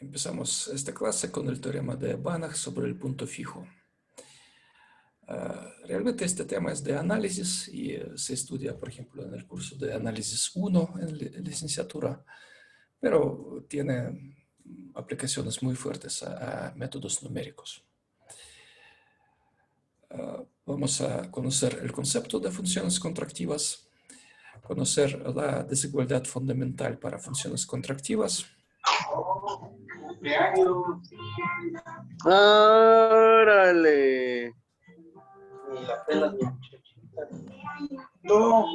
Empezamos esta clase con el teorema de Banach sobre el punto fijo. Realmente este tema es de análisis y se estudia, por ejemplo, en el curso de análisis 1 en licenciatura, pero tiene aplicaciones muy fuertes a métodos numéricos. Vamos a conocer el concepto de funciones contractivas, conocer la desigualdad fundamental para funciones contractivas. ¡Órale! No.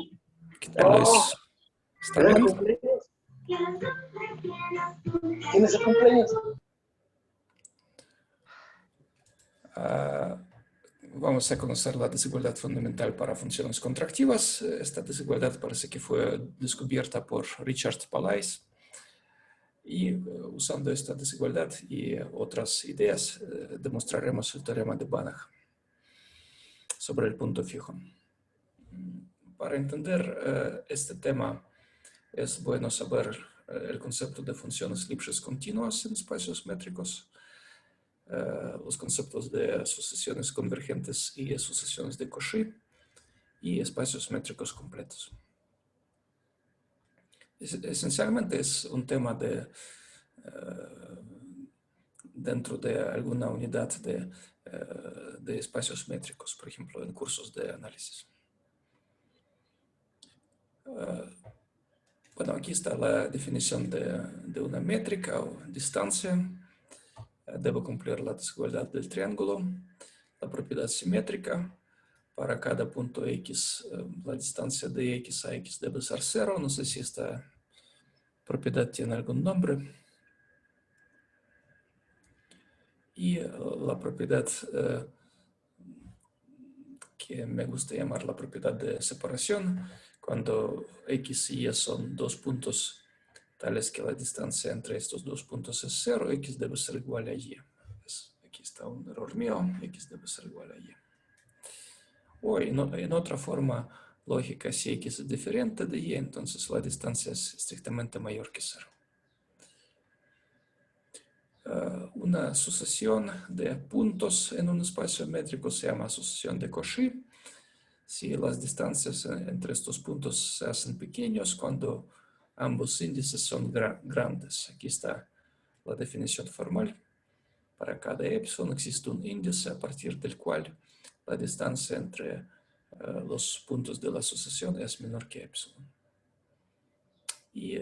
¿Qué tal, Luis? ¿Está bien? ¿Quién es el cumpleaños? Vamos a conocer la desigualdad fundamental para funciones contractivas. Esta desigualdad parece que fue descubierta por Richard Palais. Y usando esta desigualdad y otras ideas, demostraremos el teorema de Banach sobre el punto fijo. Para entender este tema, es bueno saber el concepto de funciones Lipschitz continuas en espacios métricos, los conceptos de sucesiones convergentes y sucesiones de Cauchy y espacios métricos completos. Esencialmente es un tema dentro de alguna unidad de espacios métricos, por ejemplo, en cursos de análisis. Bueno, aquí está la definición de una métrica o distancia. Debe cumplir la desigualdad del triángulo, la propiedad simétrica. Para cada punto X, la distancia de X a X debe ser 0. No sé si esta propiedad tiene algún nombre. Y la propiedad que me gusta llamar la propiedad de separación, cuando X y Y son dos puntos tales que la distancia entre estos dos puntos es 0, X debe ser igual a Y. Aquí está un error mío, X debe ser igual a Y. O en otra forma lógica, si X es diferente de Y, entonces la distancia es estrictamente mayor que 0. Una sucesión de puntos en un espacio métrico se llama sucesión de Cauchy. Si las distancias entre estos puntos se hacen pequeños cuando ambos índices son grandes. Aquí está la definición formal. Para cada epsilon existe un índice a partir del cual la distancia entre los puntos de la sucesión es menor que epsilon. Y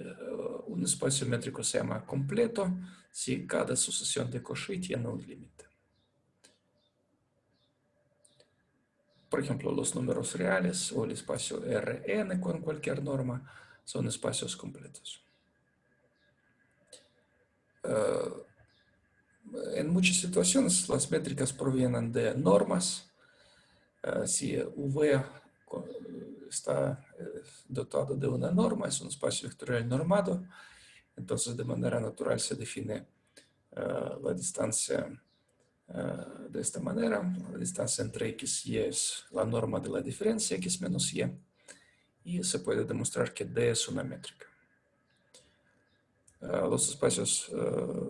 un espacio métrico se llama completo si cada sucesión de Cauchy tiene un límite. Por ejemplo, los números reales o el espacio Rn con cualquier norma son espacios completos. En muchas situaciones las métricas provienen de normas. Si V está dotado de una norma, es un espacio vectorial normado, entonces de manera natural se define la distancia de esta manera. La distancia entre X y Y es la norma de la diferencia X menos Y, y se puede demostrar que D es una métrica. Los espacios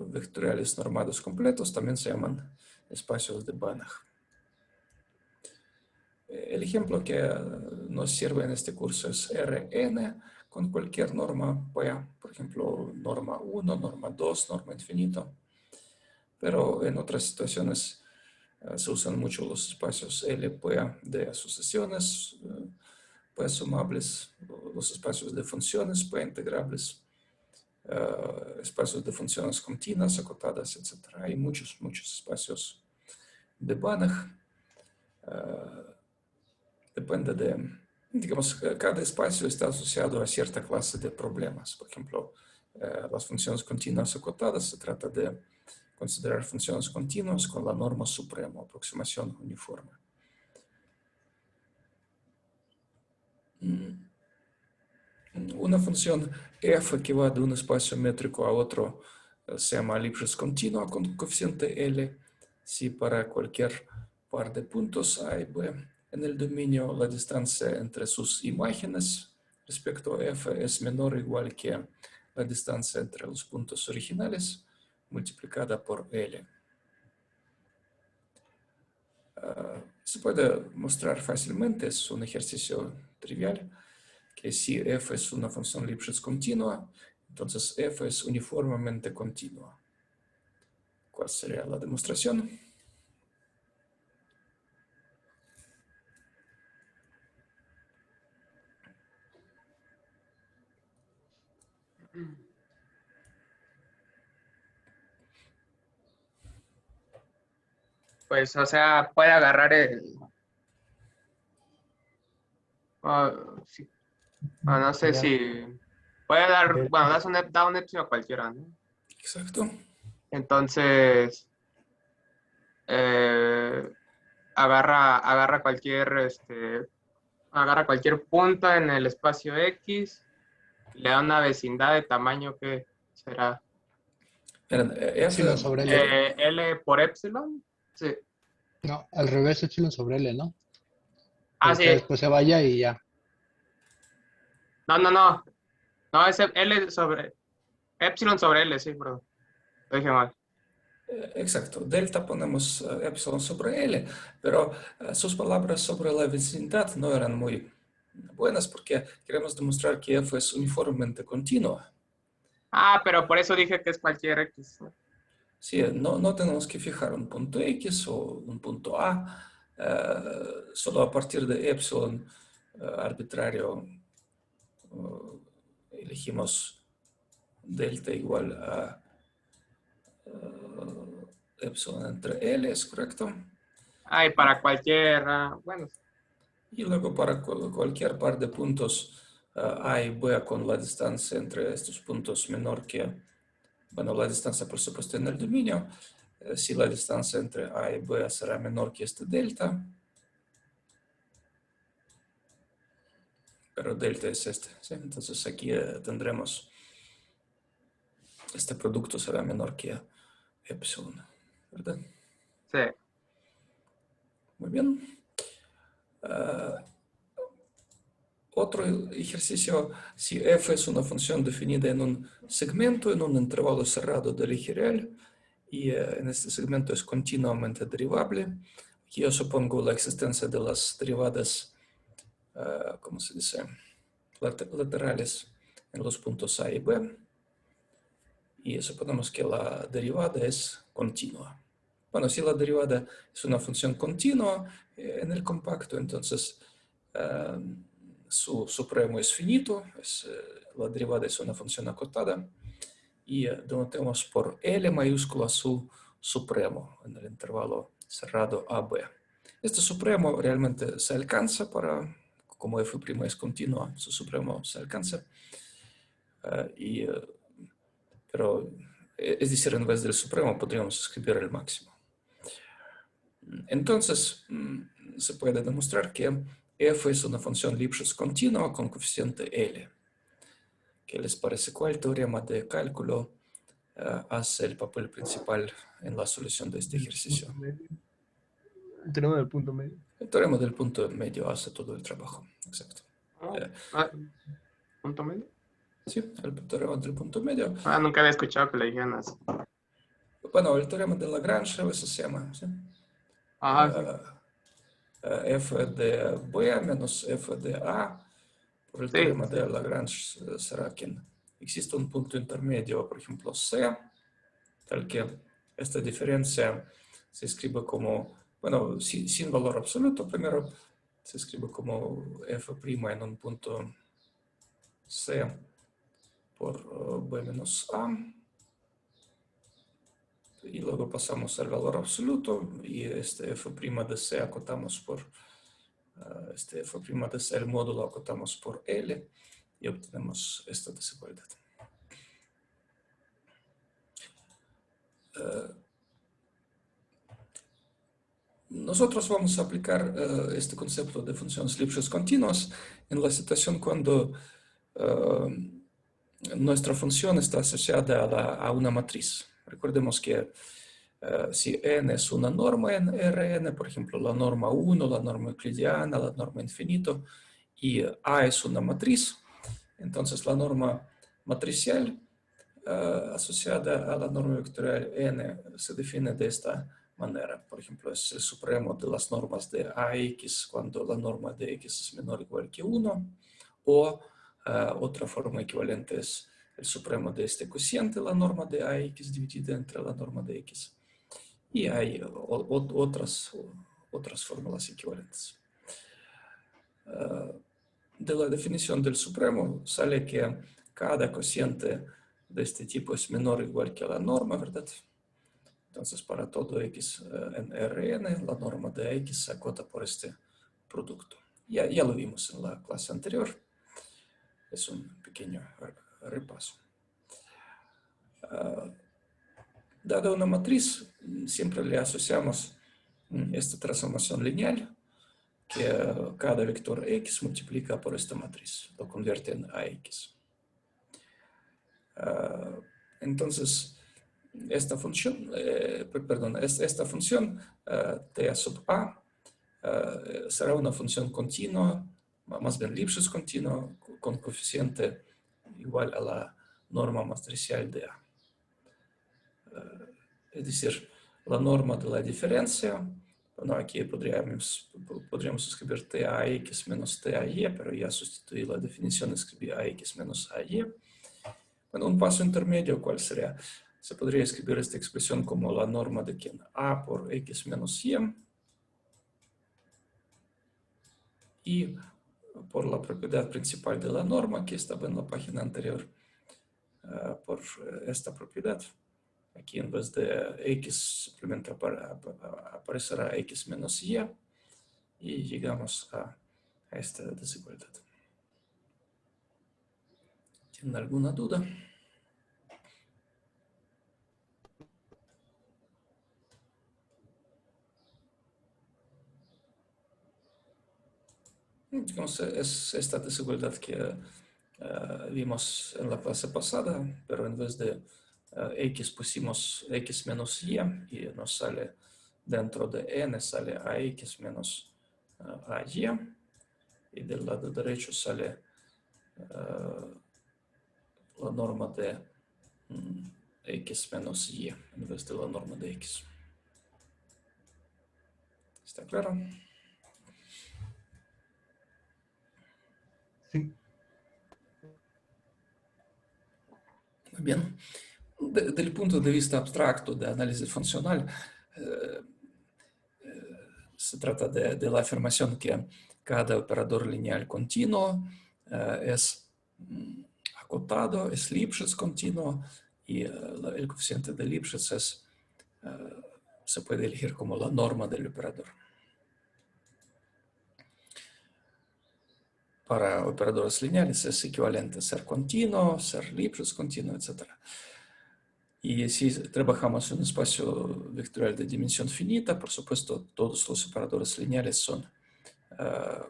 vectoriales normados completos también se llaman espacios de Banach. El ejemplo que nos sirve en este curso es Rn con cualquier norma P, por ejemplo, norma 1, norma 2, norma infinito. Pero en otras situaciones se usan mucho los espacios LP de sucesiones, P sumables, los espacios de funciones, P integrables, espacios de funciones continuas, acotadas, etc. Hay muchos espacios de Banach. Depende de, digamos, cada espacio está asociado a cierta clase de problemas. Por ejemplo, las funciones continuas acotadas, se trata de considerar funciones continuas con la norma suprema, aproximación uniforme. Una función f que va de un espacio métrico a otro se llama Lipschitz continua con coeficiente L si para cualquier par de puntos A y B en el dominio la distancia entre sus imágenes respecto a f es menor o igual que la distancia entre los puntos originales. multiplicada por L. Se puede mostrar fácilmente, es un ejercicio trivial, que si f es una función Lipschitz continua, entonces f es uniformemente continua. ¿Cuál sería la demostración? Pues, o sea, puede agarrar sí, no sé si puede dar, bueno, da un epsilon a cualquiera, ¿no? Exacto. Entonces, agarra cualquier punto en el espacio X, le da una vecindad de tamaño que será Miren, Epsilon sobre L. L por epsilon. Sí. No, al revés, epsilon sobre L, ¿no? Ah, Para que sí. después se vaya y ya. No. No, es epsilon sobre L, sí, perdón. Lo dije mal. Exacto, delta ponemos epsilon sobre L, pero sus palabras sobre la vecindad no eran muy buenas porque queremos demostrar que f es uniformemente continua. Ah, pero por eso dije que es cualquier X. Sí, no tenemos que fijar un punto X o un punto A, solo a partir de epsilon arbitrario elegimos delta igual a epsilon entre L, ¿es correcto? Ah, y para cualquier, bueno, Y luego para cualquier par de puntos A y B con la distancia entre estos puntos menor que, bueno, la distancia por supuesto en el dominio, si la distancia entre A y B será menor que este delta, pero delta es este, ¿sí? Entonces aquí tendremos, este producto será menor que epsilon, ¿verdad? sí. Muy bien. Otro ejercicio, si f es una función definida en un segmento, en un intervalo cerrado del eje real, y en este segmento es continuamente derivable. Aquí yo supongo la existencia de las derivadas, ¿cómo se dice?, laterales en los puntos A y B. Y suponemos que la derivada es continua. Bueno, si la derivada es una función continua en el compacto, entonces su supremo es finito, la derivada es una función acotada, y denotemos por L mayúscula su supremo en el intervalo cerrado AB. Este supremo realmente se alcanza como f' es continua, su supremo se alcanza, pero es decir, en vez del supremo podríamos escribir el máximo. Entonces, se puede demostrar que f es una función Lipschitz continua con coeficiente L. ¿Qué les parece? ¿Cuál teorema de cálculo hace el papel principal en la solución de este ejercicio? El teorema del punto medio. El teorema del punto medio hace todo el trabajo. Exacto. ¿Punto medio? Sí, el teorema del punto medio. Nunca había escuchado que le dijeran así. Bueno, el teorema de Lagrange a veces se llama, ¿sí? F de B menos F de A por el teorema de Lagrange será que existe un punto intermedio, por ejemplo, C, tal que esta diferencia se escribe como, bueno, sin valor absoluto, primero se escribe como F' en un punto C por B menos A, y luego pasamos al valor absoluto, y este f' de C acotamos por, este f' de C, el módulo acotamos por L, y obtenemos esta desigualdad. Nosotros vamos a aplicar este concepto de funciones Lipschitz continuas en la situación cuando nuestra función está asociada a una matriz. Recordemos que si n es una norma en Rn, por ejemplo, la norma 1, la norma euclidiana, la norma infinito, y A es una matriz, entonces la norma matricial asociada a la norma vectorial n se define de esta manera. Por ejemplo, es el supremo de las normas de AX cuando la norma de X es menor o igual que 1, o otra forma equivalente es el supremo de este cociente, la norma de AX dividida entre la norma de X. Y hay otras fórmulas equivalentes. De la definición del supremo sale que cada cociente de este tipo es menor o igual que la norma, ¿verdad? Entonces, para todo X en Rn, la norma de X se acota por este producto. Ya lo vimos en la clase anterior. Es un pequeño repaso. Dada una matriz, siempre le asociamos esta transformación lineal, que cada vector X multiplica por esta matriz, lo convierte en AX. Entonces, esta función, T sub A, será una función continua, más bien Lipschitz continuo, con coeficiente igual a la norma matricial de A. Es decir, la norma de la diferencia, bueno, aquí podríamos escribir TAX menos TAY, pero ya sustituí la definición, escribí AX menos AY. Bueno, un paso intermedio, ¿cuál sería? Se podría escribir esta expresión como la norma de quién? A por X menos Y. Y por la propiedad principal de la norma, que estaba en la página anterior, por esta propiedad. Aquí en vez de X simplemente aparecerá X menos Y y llegamos a esta desigualdad. ¿Tienen alguna duda? Entonces, es esta desigualdad que vimos en la clase pasada, pero en vez de X pusimos X menos Y y nos sale dentro de N sale AX menos AY y del lado derecho sale la norma de X menos Y en vez de la norma de X. ¿Está claro? Sí. Muy bien. Del punto de vista abstracto de análisis funcional, se trata de la afirmación que cada operador lineal continuo es acotado, es Lipschitz continuo y el coeficiente de Lipschitz se puede elegir como la norma del operador. Para operadores lineales es equivalente ser continuo, ser Lipschitz continuo, etc. Y si trabajamos en un espacio vectorial de dimensión finita, por supuesto, todos los operadores lineales son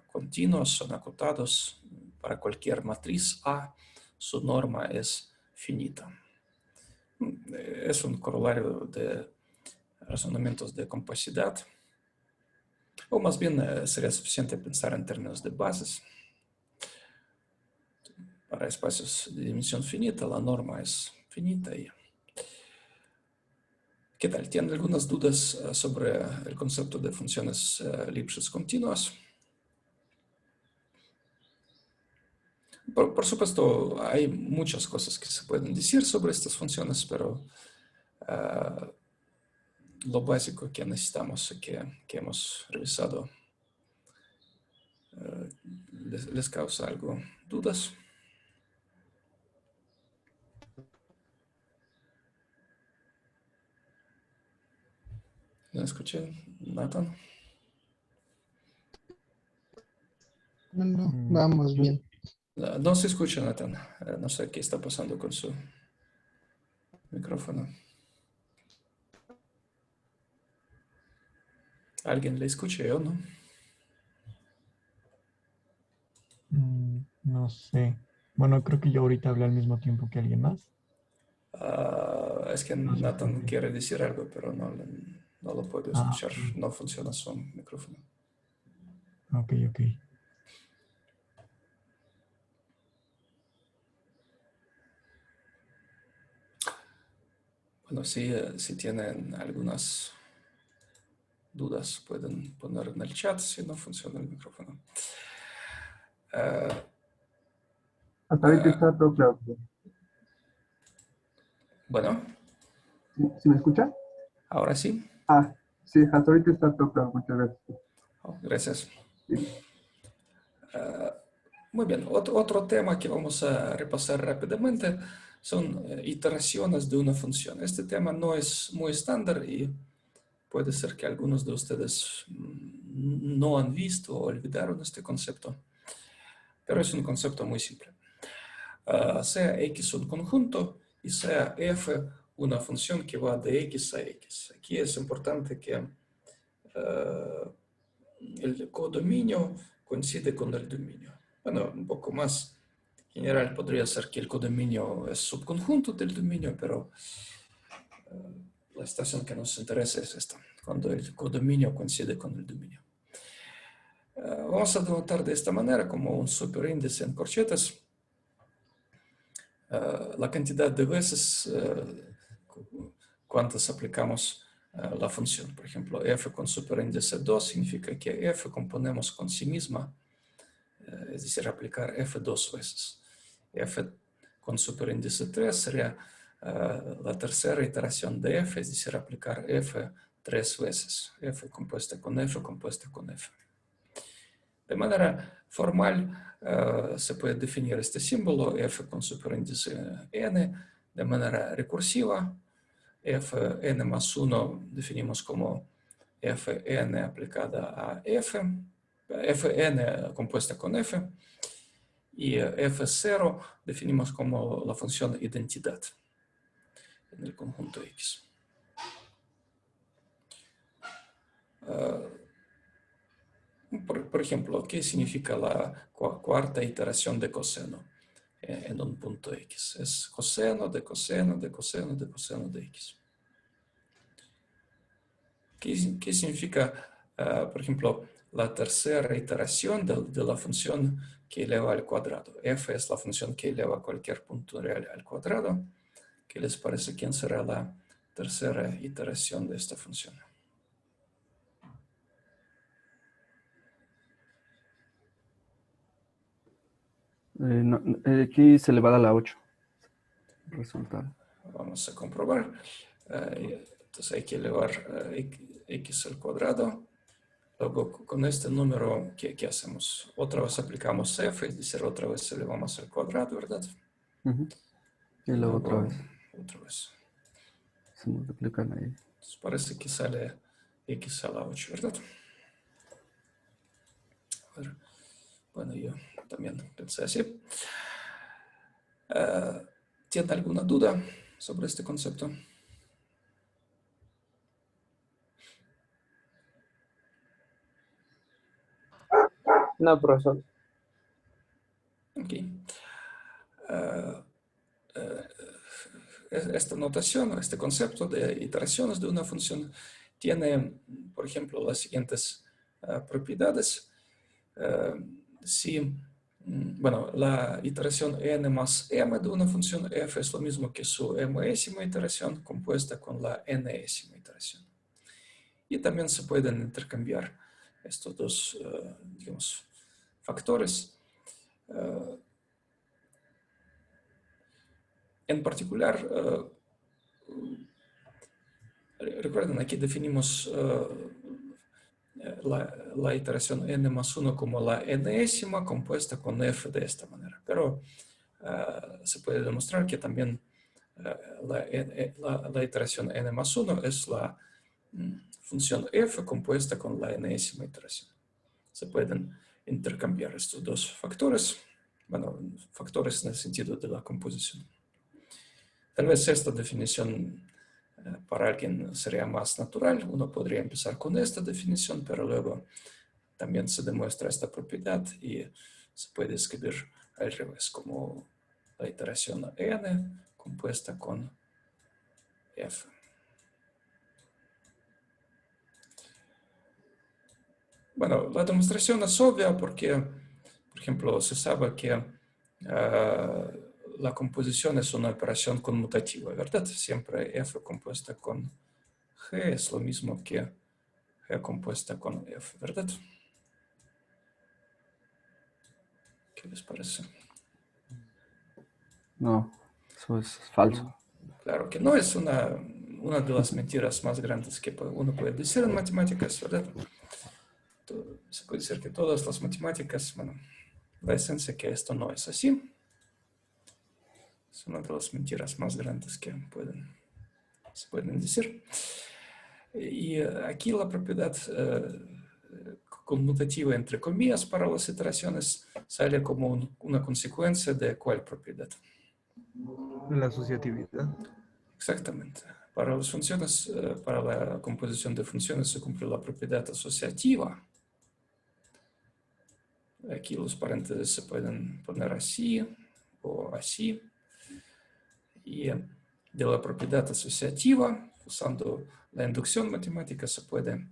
continuos, son acotados. Para cualquier matriz A, su norma es finita. Es un corolario de razonamientos de compacidad, o más bien sería suficiente pensar en términos de bases. Para espacios de dimensión finita, la norma es finita. ¿Qué tal? ¿Tienen algunas dudas sobre el concepto de funciones Lipschitz continuas? Por supuesto, hay muchas cosas que se pueden decir sobre estas funciones, pero lo básico que necesitamos y que hemos revisado, ¿les causa algo dudas? ¿No escuché, Nathan? No, vamos bien. No se escucha, Nathan. No sé qué está pasando con su micrófono. ¿Alguien le escucha o no? No sé. Bueno, creo que yo ahorita hablé al mismo tiempo que alguien más. Es que No sé por Nathan qué. quiere decir algo, pero no lo puedo Ah, escuchar. No funciona su micrófono. ok, ok. Bueno, si tienen algunas dudas, pueden poner en el chat si no funciona el micrófono. Hasta ahorita está todo claro. Bueno, ¿Sí me escucha? ahora sí. Ah, sí, hasta ahorita está todo claro. Muchas gracias. Oh, gracias. Sí. Muy bien, otro tema que vamos a repasar rápidamente son iteraciones de una función. Este tema no es muy estándar y puede ser que algunos de ustedes no han visto o olvidaron este concepto, pero es un concepto muy simple. Sea X un conjunto y sea f una función que va de X a X. Aquí es importante que el codominio coincide con el dominio. Bueno, un poco más general podría ser que el codominio es subconjunto del dominio, pero la situación que nos interesa es esta, cuando el codominio coincide con el dominio. Vamos a denotar de esta manera como un superíndice en corchetes la cantidad de veces cuántas aplicamos la función. Por ejemplo, f con superíndice 2 significa que f componemos con sí misma, es decir, aplicar f 2 veces. F con superíndice 3 sería la tercera iteración de f, es decir, aplicar f 3 veces. F compuesta con f, compuesta con f. De manera formal se puede definir este símbolo f con superíndice n de manera recursiva. Fn más 1 definimos como Fn aplicada a f, Fn compuesta con f, y F0 definimos como la función identidad en el conjunto X. Por ejemplo, ¿qué significa la cuarta iteración de coseno en un punto X? Es coseno de coseno de coseno de coseno de X. ¿Qué significa, por ejemplo, la tercera iteración de la función que eleva al cuadrado? F es la función que eleva cualquier punto real al cuadrado. ¿Qué les parece? ¿Quién será la tercera iteración de esta función? X elevada a la 8. Resultado. Vamos a comprobar. Entonces hay que elevar x al cuadrado. Luego con este número, ¿qué hacemos? Otra vez aplicamos f, es decir, otra vez elevamos al cuadrado, ¿verdad? Y luego otra vez. Otra vez. Se multiplican ahí. Entonces parece que sale x a la 8, ¿verdad? A ver. Bueno, yo también pensé así. ¿Tiene alguna duda sobre este concepto? No, profesor. Ok. Esta notación, este concepto de iteraciones de una función tiene, por ejemplo, las siguientes propiedades. Si, bueno, la iteración n más m de una función f es lo mismo que su mésima iteración compuesta con la nésima iteración. Y también se pueden intercambiar estos dos, digamos, factores. En particular, recuerden, aquí definimos la iteración n más 1 como la enésima compuesta con f de esta manera. Pero se puede demostrar que también la iteración n más 1 es la función f compuesta con la enésima iteración. Se pueden intercambiar estos dos factores, bueno, factores en el sentido de la composición. Tal vez esta definición para alguien sería más natural. Uno podría empezar con esta definición, pero luego también se demuestra esta propiedad y se puede escribir al revés, como la iteración n compuesta con f. Bueno, la demostración es obvia porque, por ejemplo, se sabe que la composición es una operación conmutativa, ¿verdad? Siempre F compuesta con G es lo mismo que G compuesta con F, ¿verdad? ¿Qué les parece? No, eso es falso. Claro que no, es una de las mentiras más grandes que uno puede decir en matemáticas, ¿verdad? Se puede decir que todas las matemáticas, bueno, la esencia es que esto no es así. Es una de las mentiras más grandes que se pueden decir. Y aquí la propiedad conmutativa, entre comillas, para las iteraciones sale como una consecuencia de ¿cuál propiedad? La asociatividad. Exactamente. Para las funciones, para la composición de funciones se cumple la propiedad asociativa. Aquí los paréntesis se pueden poner así o así. Y de la propiedad asociativa, usando la inducción matemática, se pueden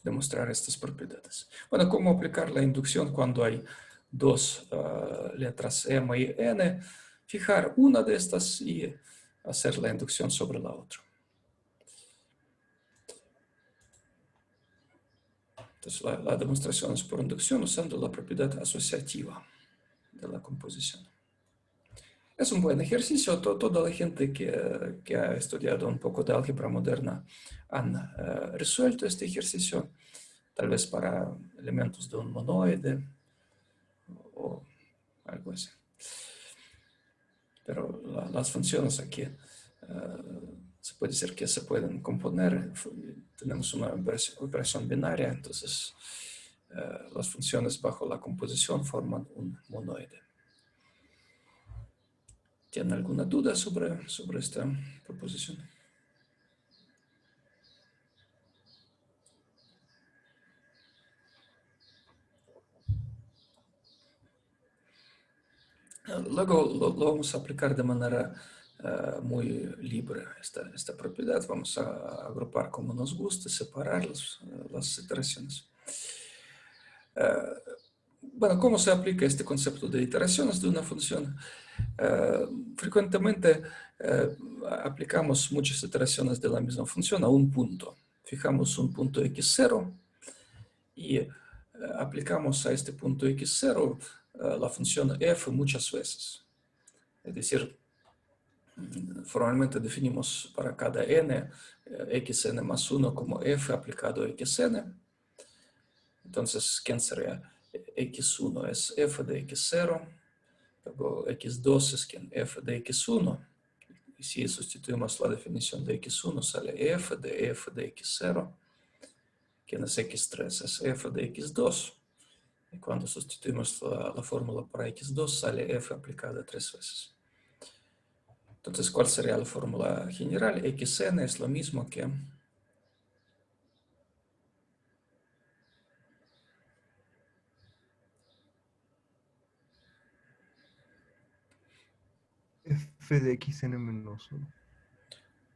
demostrar estas propiedades. Bueno, ¿cómo aplicar la inducción cuando hay dos letras M y N? Fijar una de estas y hacer la inducción sobre la otra. Entonces, la demostración es por inducción usando la propiedad asociativa de la composición. Es un buen ejercicio. Toda la gente que ha estudiado un poco de álgebra moderna han resuelto este ejercicio, tal vez para elementos de un monoide o algo así. Pero las funciones aquí se puede decir que se pueden componer. Tenemos una operación binaria, entonces las funciones bajo la composición forman un monoide. ¿Tienen alguna duda sobre esta proposición? Luego lo vamos a aplicar de manera muy libre esta propiedad. Vamos a agrupar como nos guste, separar las iteraciones. Bueno, ¿cómo se aplica este concepto de iteraciones de una función? Frecuentemente aplicamos muchas iteraciones de la misma función a un punto. Fijamos un punto x0 y aplicamos a este punto x0 la función f muchas veces. Es decir, formalmente definimos para cada n, xn más 1 como f aplicado a xn. Entonces, ¿quién sería? x1 es f de x0, luego x2 es f de x1. Y si sustituimos la definición de x1, sale f de x0. Quien es x3 es f de x2. Y cuando sustituimos la fórmula para x2, sale f aplicada 3 veces. Entonces, ¿cuál sería la fórmula general? Xn es lo mismo que F de xn menos 1.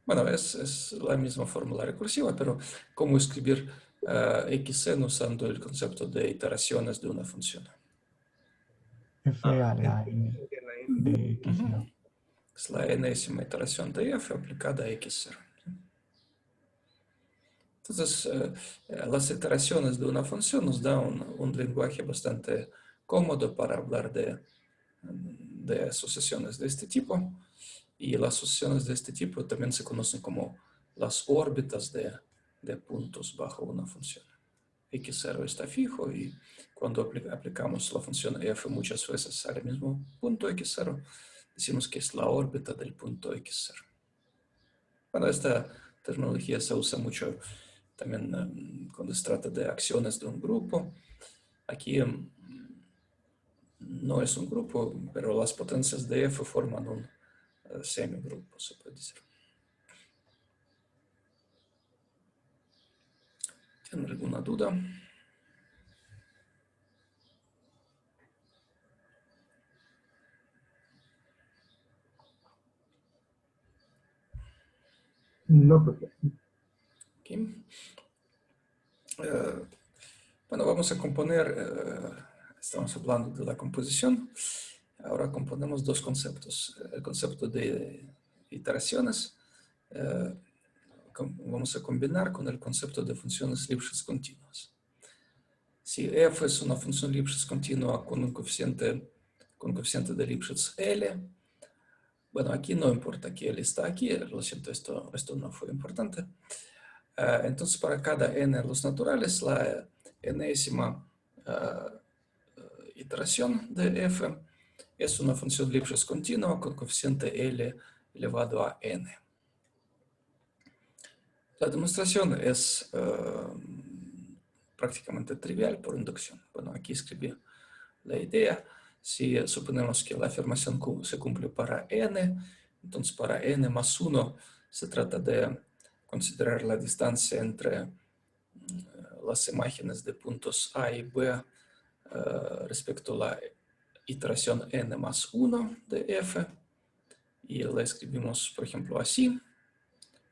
bueno, es la misma fórmula recursiva, pero ¿cómo escribir xn usando el concepto de iteraciones de una función? F a la n de x0. Es la enésima iteración de f aplicada a x0. Entonces, las iteraciones de una función nos dan un lenguaje bastante cómodo para hablar de asociaciones de este tipo. Y las asociaciones de este tipo también se conocen como las órbitas de puntos bajo una función. x0 está fijo y cuando aplicamos la función f muchas veces al mismo punto x0, decimos que es la órbita del punto x0. Bueno, esta terminología se usa mucho también cuando se trata de acciones de un grupo. Aquí no es un grupo, pero las potencias de f forman un semigrupo, se puede decir. ¿Tienen alguna duda? No, profe. Okay. Bueno, vamos a componer, estamos hablando de la composición, Ahora componemos dos conceptos. El concepto de iteraciones vamos a combinar con el concepto de funciones Lipschitz continuas. Si f es una función Lipschitz continua con un coeficiente de Lipschitz L, bueno, aquí no importa que L está aquí, lo siento, esto no fue importante. Entonces, para cada n en los naturales, la enésima iteración de f es una función Lipschitz continua con coeficiente L elevado a n. La demostración es prácticamente trivial por inducción. Bueno, aquí escribí la idea. Si suponemos que la afirmación se cumple para n, entonces para n más 1 se trata de considerar la distancia entre las imágenes de puntos A y B respecto a la iteración n más 1 de f. Y la escribimos, por ejemplo, así.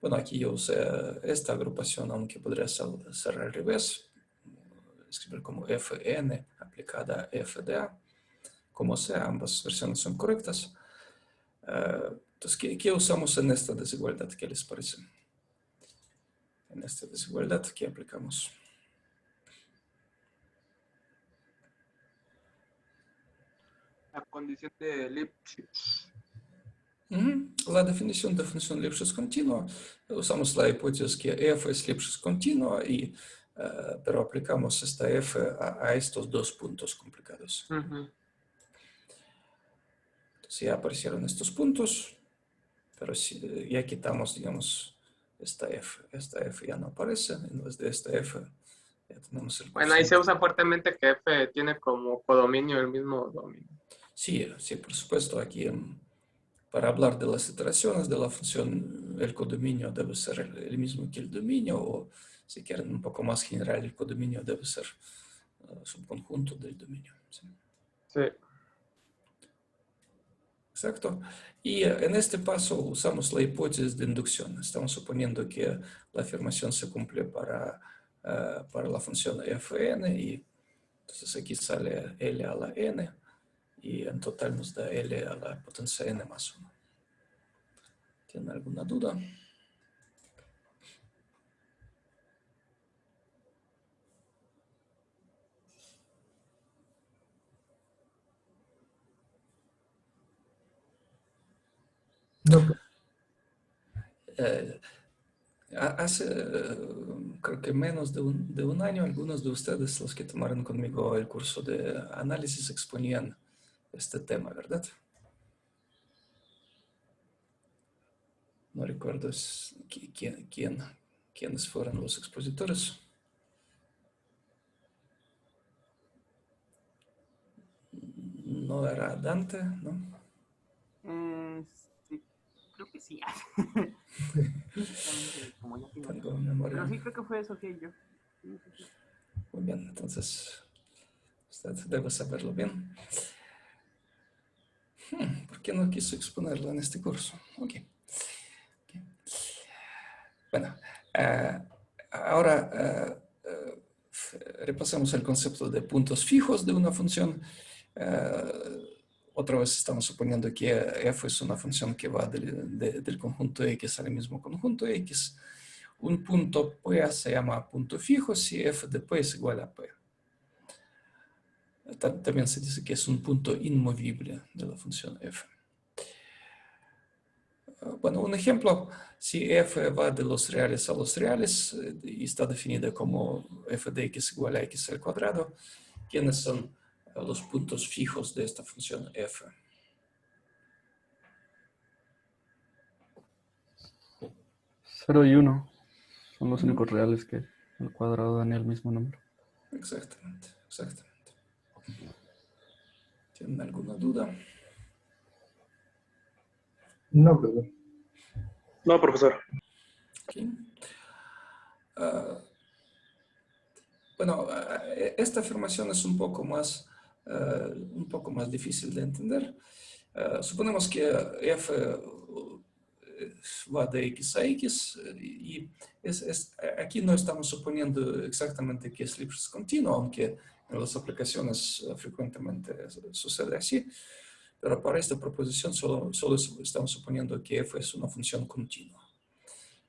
Bueno, aquí yo usé esta agrupación, aunque podría ser al revés. Escribir como fn aplicada a fda. Como sea, ambas versiones son correctas. Entonces, ¿qué usamos en esta desigualdad? ¿Qué les parece? En esta desigualdad, ¿qué aplicamos? La condición de Lipschitz. La definición de función Lipschitz continua. Usamos la hipótesis que f es Lipschitz continua, pero aplicamos esta f a estos dos puntos complicados. Entonces ya aparecieron estos puntos, pero si ya quitamos, digamos, esta f ya no aparece. En vez de esta f ya tenemos el Bueno, ahí se cociente. usa fuertemente que f tiene como codominio el mismo dominio. Sí, por supuesto, aquí para hablar de las iteraciones de la función, el codominio debe ser el mismo que el dominio, o si quieren un poco más general, el codominio debe ser subconjunto del dominio. ¿Sí? Sí. Exacto. Y en este paso usamos la hipótesis de inducción. Estamos suponiendo que la afirmación se cumple para la función fn, y entonces aquí sale L a la n, y en total nos da L a la potencia n más 1. ¿Tienen alguna duda? No, Hace, creo que menos de un año, algunos de ustedes, los que tomaron conmigo el curso de análisis, exponían este tema, ¿verdad? No recuerdo quiénes fueron los expositores. No era Dante, ¿no? Sí, creo que sí. Como ya tengo Tengo memoria. Pero sí creo que fue Sofía y yo. Muy bien, entonces usted debe saberlo bien. ¿Por qué no quiso exponerlo en este curso? Ok. Bueno, ahora repasamos el concepto de puntos fijos de una función. Otra vez estamos suponiendo que f es una función que va del conjunto X al mismo conjunto X. Un punto P se llama punto fijo si f de P es igual a P. También se dice que es un punto inmovible de la función f. Bueno, un ejemplo, si f va de los reales a los reales y está definida como f de x igual a x al cuadrado, ¿quiénes son los puntos fijos de esta función f? Cero y 1 son los únicos reales que el cuadrado dan el mismo número. Exactamente. ¿Tienen alguna duda? No, perdón. No, profesor. Okay. Bueno, esta afirmación es un poco más difícil de entender. Suponemos que f va de x a x, y aquí no estamos suponiendo exactamente que es Lipschitz continuo, aunque en las aplicaciones frecuentemente sucede así. Pero para esta proposición solo estamos suponiendo que f es una función continua.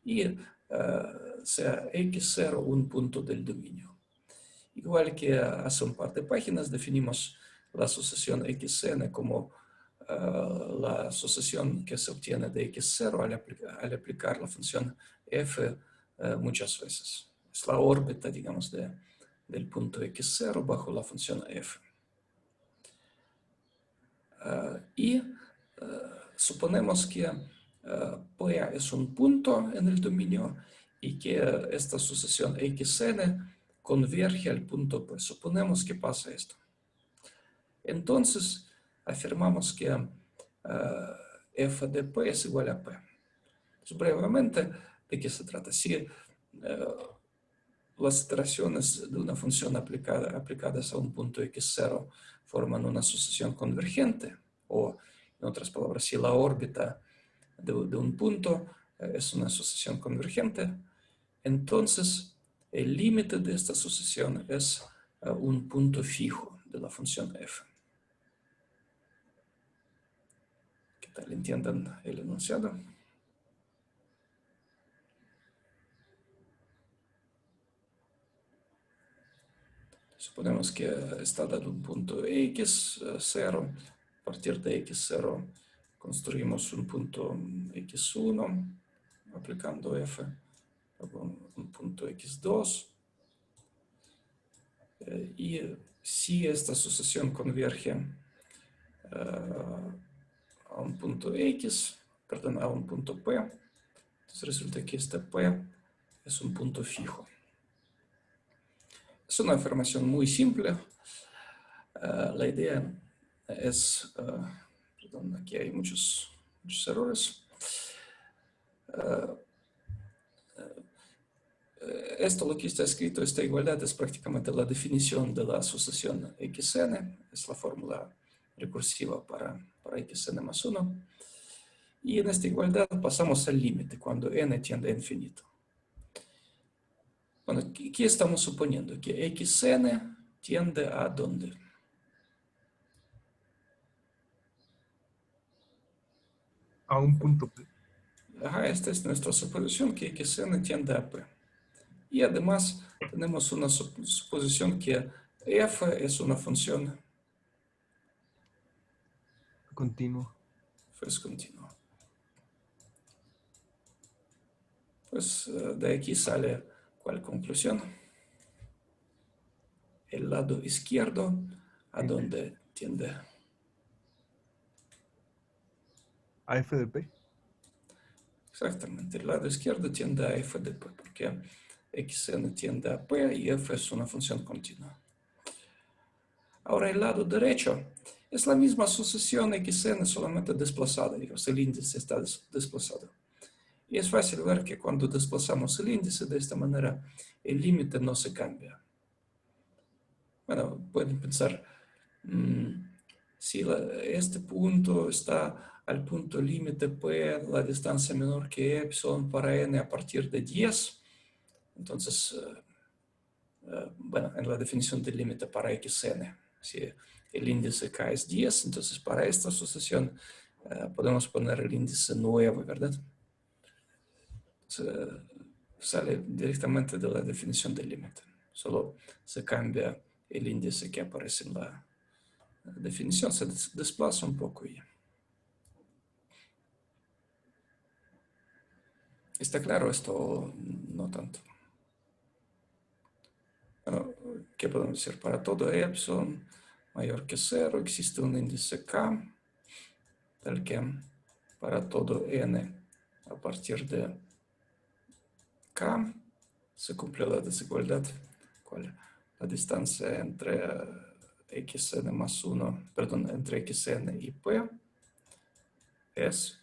Y sea x0 un punto del dominio. Igual que hace un par de páginas definimos la asociación xn como la asociación que se obtiene de x0 al aplicar la función f muchas veces. Es la órbita, digamos, del punto x0 bajo la función f. Suponemos que P es un punto en el dominio y que esta asociación xn converge al punto P. Suponemos que pasa esto. Entonces, afirmamos que f de P es igual a P. Entonces, brevemente, ¿de qué se trata? Si las iteraciones de una función aplicadas a un punto x0 forman una asociación convergente, o en otras palabras, si la órbita de un punto es una asociación convergente, entonces el límite de esta asociación es un punto fijo de la función f. ¿Qué tal entiendan el enunciado? Suponemos que está dado un punto x, 0. A partir de x0 construimos un punto x1 aplicando f, luego un punto x2. Y si esta asociación converge a un punto x, perdón, a un punto p, entonces resulta que este p es un punto fijo. Es una afirmación muy simple. La idea es, perdón, aquí hay muchos errores. Esto lo que está escrito, esta igualdad es prácticamente la definición de la asociación xn, es la fórmula recursiva para xn más 1. Y en esta igualdad pasamos al límite cuando n tiende a infinito. Bueno, ¿qué estamos suponiendo? Que xn tiende a ¿dónde? A un punto P. Ajá, esta es nuestra suposición, que xn tiende a p. Y además tenemos una suposición que f es una función Continuo. f es continua. Pues de aquí sale ¿cuál conclusión? El lado izquierdo, ¿a dónde tiende? A F de P. Exactamente, el lado izquierdo tiende a f de p, porque xn tiende a p y f es una función continua. Ahora el lado derecho es la misma asociación xn solamente desplazada, digamos, el índice está desplazado. Y es fácil ver que cuando desplazamos el índice de esta manera, el límite no se cambia. Bueno, pueden pensar, si este punto está al punto límite P, la distancia menor que epsilon para n a partir de 10, entonces, bueno, en la definición del límite para xn, si el índice k es 10, entonces para esta asociación podemos poner el índice 9, ¿verdad? Sale directamente de la definición del límite. Solo se cambia el índice que aparece en la definición, se desplaza un poco y ¿está claro esto? No tanto. Bueno, ¿qué podemos decir? Para todo epsilon mayor que 0 existe un índice k, tal que para todo n a partir de k se cumple la desigualdad, cual la distancia entre xn más 1, perdón, entre xn y p es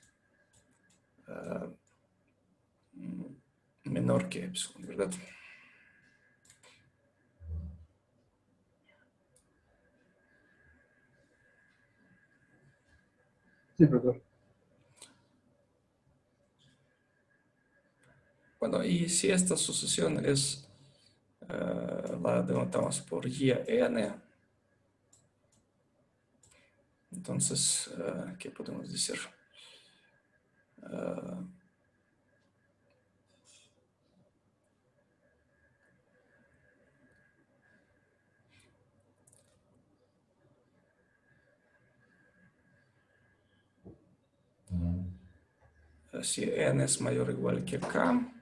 menor que epsilon, ¿verdad? Sí, profesor. Bueno, y si esta sucesión es, la denotamos por yn, Entonces, ¿qué podemos decir? Si n es mayor o igual que k,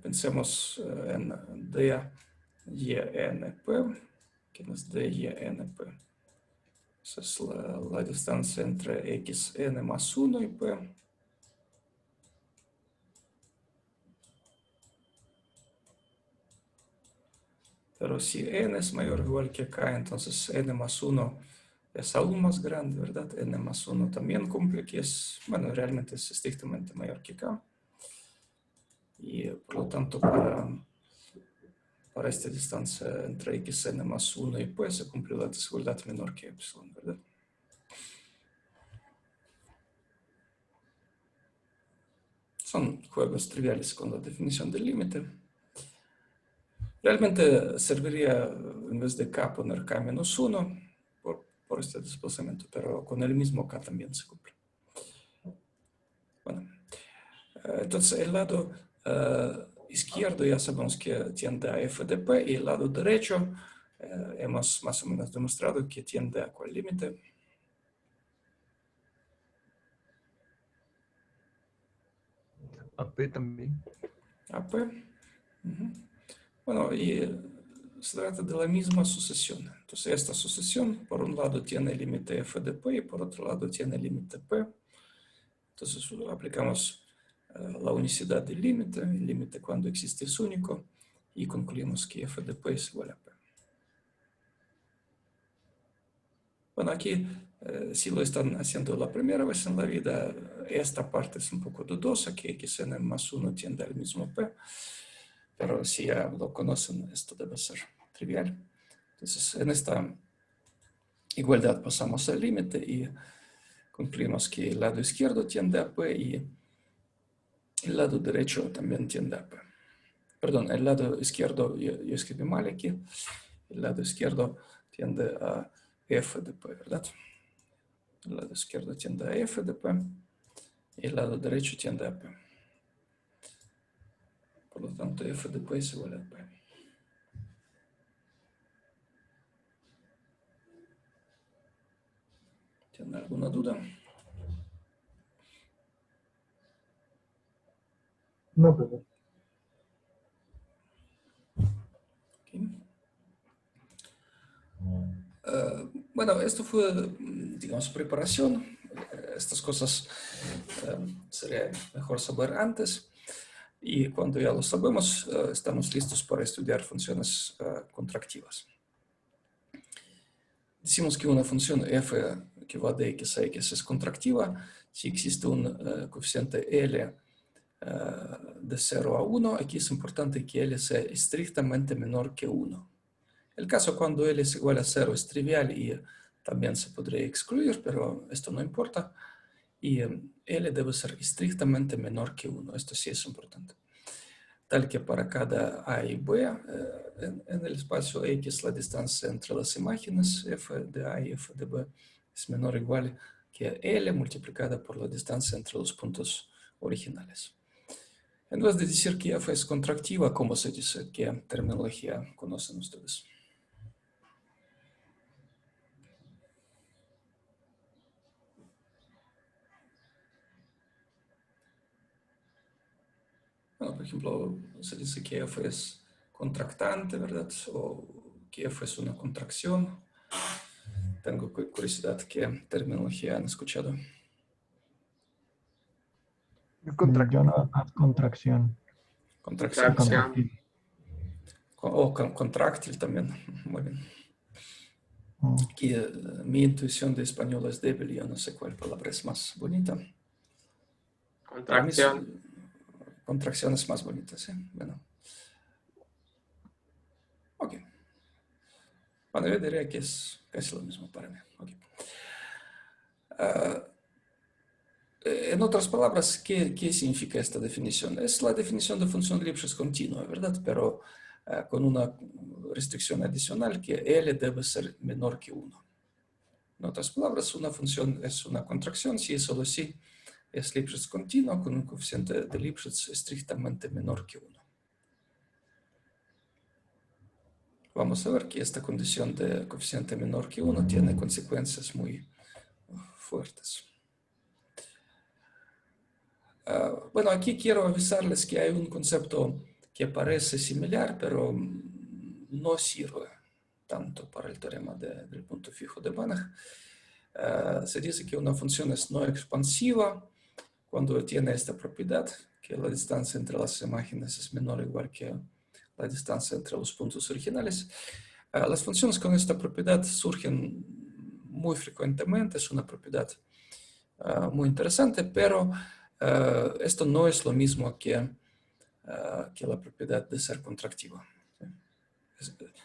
pensemos en dynp, que es dynp. Esa es la distancia entre xn más 1 y p. Pero si n es mayor o igual que k, entonces n más 1 es aún más grande, ¿verdad? N más 1 también cumple que es, bueno, realmente es estrictamente mayor que k. Y por lo tanto, para esta distancia entre xn más 1 y p se cumple la desigualdad menor que epsilon, ¿verdad? Son juegos triviales con la definición del límite. Realmente serviría en vez de k poner k menos 1 por este desplazamiento, pero con el mismo k también se cumple. Bueno, entonces el lado izquierdo ya sabemos que tiende a f de p y el lado derecho hemos más o menos demostrado que tiende a cuál límite. A P también. A p. Bueno, y se trata de la misma sucesión. Entonces esta sucesión por un lado tiene el límite f de p y por otro lado tiene el límite p. Entonces aplicamos la unicidad del límite, el límite cuando existe es único, y concluimos que f de p es igual a p. Bueno, aquí si lo están haciendo la primera vez en la vida, esta parte es un poco dudosa, que xn más 1 tiende al mismo p, pero si ya lo conocen, esto debe ser trivial. Entonces, en esta igualdad pasamos al límite y concluimos que el lado izquierdo tiende a p y el lado derecho también tiende a p. Perdón, el lado izquierdo, yo escribí mal aquí, el lado izquierdo tiende a f de p, ¿verdad? El lado izquierdo tiende a f de p y el lado derecho tiende a p. Por lo tanto, f de p es igual a p. ¿Tiene alguna duda? No, profesor. Okay. Bueno, esto fue, digamos, preparación. Estas cosas sería mejor saber antes. Y cuando ya lo sabemos, estamos listos para estudiar funciones contractivas. Decimos que una función f que va de x a x es contractiva si existe un coeficiente L de 0 a 1. Aquí es importante que L sea estrictamente menor que 1. El caso cuando L es igual a 0 es trivial y también se podría excluir, pero esto no importa. Y L debe ser estrictamente menor que 1. Esto sí es importante. Tal que para cada A y B, en el espacio X, la distancia entre las imágenes f de A y f de B es menor o igual que L multiplicada por la distancia entre los puntos originales. En vez de decir que f es contractiva, ¿cómo se dice? ¿Qué terminología conocen ustedes? Bueno, por ejemplo, se dice que f es contractante, ¿verdad? O que f es una contracción. Tengo curiosidad, ¿qué terminología han escuchado? Yo nada más contracción. Contracción. Contracción. O contractil también. Muy bien. Aquí mi intuición de español es débil, yo no sé cuál palabra es más bonita. Para mí Contracción. contracción es más bonita, sí. Bueno. Ok. Bueno, yo diría que es casi lo mismo para mí. Okay. En otras palabras, ¿qué significa esta definición? Es la definición de función Lipschitz continua, ¿verdad? Pero con una restricción adicional que L debe ser menor que 1. En otras palabras, una función es una contracción si y solo si es Lipschitz continua con un coeficiente de Lipschitz estrictamente menor que 1. Vamos a ver que esta condición de coeficiente menor que 1 tiene consecuencias muy fuertes. Bueno, aquí quiero avisarles que hay un concepto que parece similar, pero no sirve tanto para el teorema del punto fijo de Banach. Se dice que una función es no expansiva cuando tiene esta propiedad, que la distancia entre las imágenes es menor o igual que la distancia entre los puntos originales. Las funciones con esta propiedad surgen muy frecuentemente, es una propiedad muy interesante, pero esto no es lo mismo que la propiedad de ser contractiva.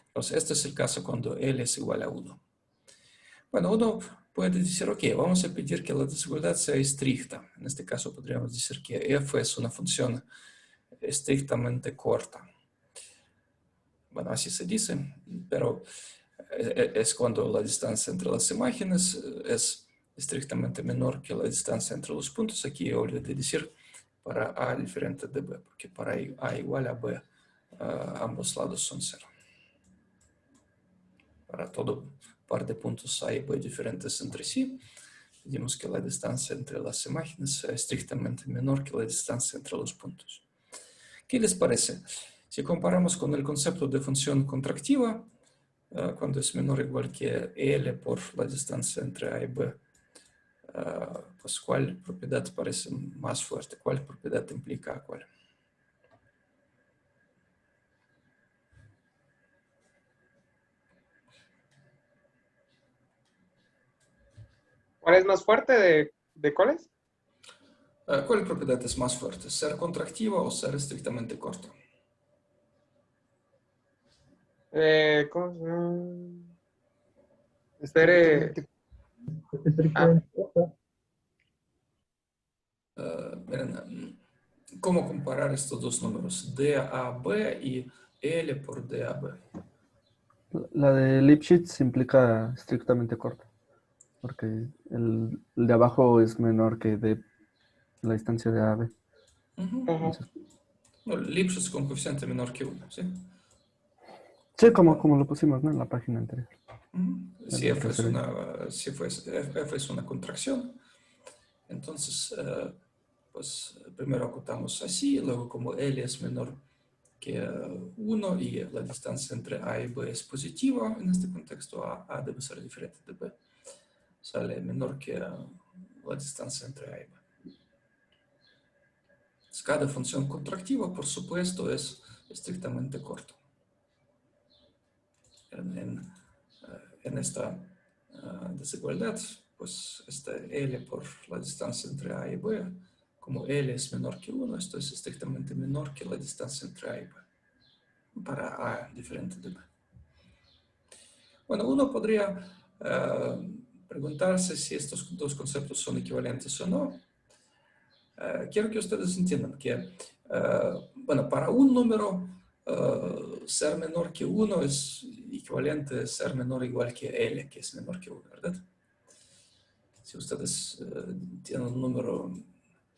Entonces, este es el caso cuando L es igual a 1. Bueno, uno puede decir, ok, vamos a pedir que la desigualdad sea estricta. En este caso podríamos decir que f es una función estrictamente corta. Bueno, así se dice, pero es cuando la distancia entre las imágenes es estrictamente menor que la distancia entre los puntos. Aquí olvidé decir para A diferente de B, porque para A igual a B, ambos lados son 0. Para todo par de puntos A y B diferentes entre sí, pedimos que la distancia entre las imágenes sea estrictamente menor que la distancia entre los puntos. ¿Qué les parece? Si comparamos con el concepto de función contractiva, cuando es menor o igual que L por la distancia entre A y B, pues ¿cuál propiedad parece más fuerte? ¿Cuál propiedad implica a cuál? ¿Cuál es más fuerte de cuáles? ¿Cuál propiedad es más fuerte? ¿Ser contractiva o ser estrictamente corta? ¿Cómo se llama? Estrictamente. Estrictamente corta. Miren, ¿cómo comparar estos dos números? DAB y L por DAB. La de Lipschitz implica estrictamente corta, porque el de abajo es menor que de la distancia de AB. Entonces, No, Lipschitz con coeficiente menor que 1, ¿sí? sí, como lo pusimos, ¿no? En la página anterior. Si F es una contracción, entonces, pues primero acotamos así, luego como L es menor que 1 y la distancia entre A y B es positiva, en este contexto A debe ser diferente de B, sale menor que la distancia entre A y B. Cada función contractiva, por supuesto, es estrictamente corta. En esta desigualdad, pues este L por la distancia entre A y B, como L es menor que 1, esto es estrictamente menor que la distancia entre A y B, para A diferente de B. Bueno, uno podría preguntarse si estos dos conceptos son equivalentes o no. Quiero que ustedes entiendan que, bueno, para un número, ser menor que 1 es equivalente a ser menor o igual que L, que es menor que 1, ¿verdad? Si ustedes tienen un número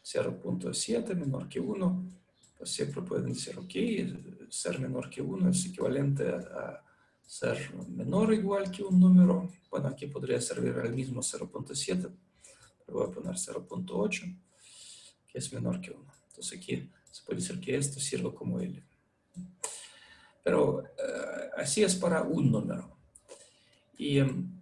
0.7 menor que 1, pues siempre pueden decir, ok, ser menor que 1 es equivalente a ser menor o igual que un número. Bueno, aquí podría servir el mismo 0.7, pero voy a poner 0.8, que es menor que 1. Entonces aquí se puede decir que esto sirve como L. Pero así es para un número. Y en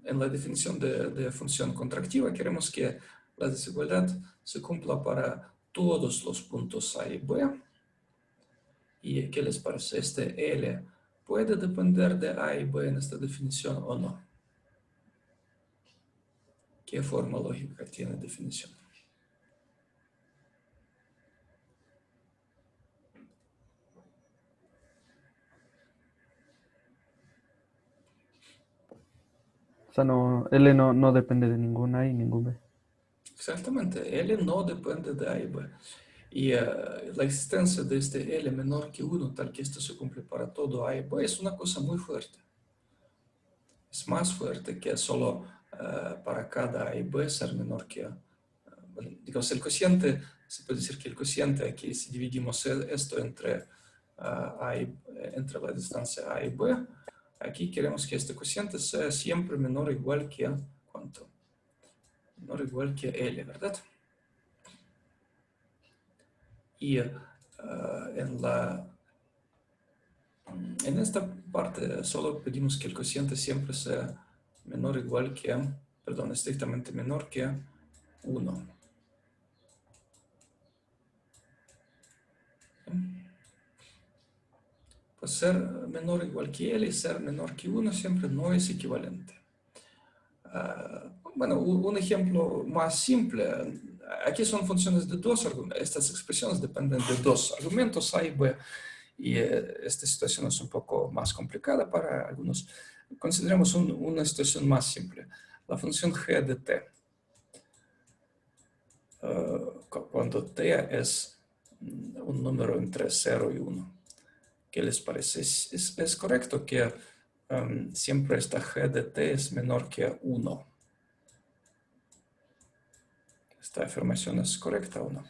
la definición de función contractiva queremos que la desigualdad se cumpla para todos los puntos A y B. ¿Y qué les parece? Este L puede depender de A y B en esta definición o no. ¿Qué forma lógica tiene definición? O sea, L no depende de ningún A y ningún B. Exactamente, L no depende de A y B. Y la existencia de este L menor que 1, tal que esto se cumple para todo A y B, es una cosa muy fuerte. es más fuerte que solo para cada A y B ser menor que, bueno, digamos, el cociente, se puede decir que el cociente aquí, si dividimos esto entre, entre la distancia A y B, aquí queremos que este cociente sea siempre menor o igual que, ¿cuánto? Menor o igual que L, ¿verdad? Y en esta parte solo pedimos que el cociente siempre sea menor o igual que, perdón, estrictamente menor que 1. Pues ser menor o igual que L y ser menor que 1 siempre no es equivalente. Bueno, un ejemplo más simple. Aquí son funciones de dos argumentos. Estas expresiones dependen de dos argumentos, A y B. Y esta situación es un poco más complicada para algunos. Consideremos una situación más simple. La función g de t. Cuando t es un número entre 0 y 1. ¿Qué les parece? ¿Es correcto que siempre esta g de t es menor que 1? ¿Esta afirmación es correcta o no?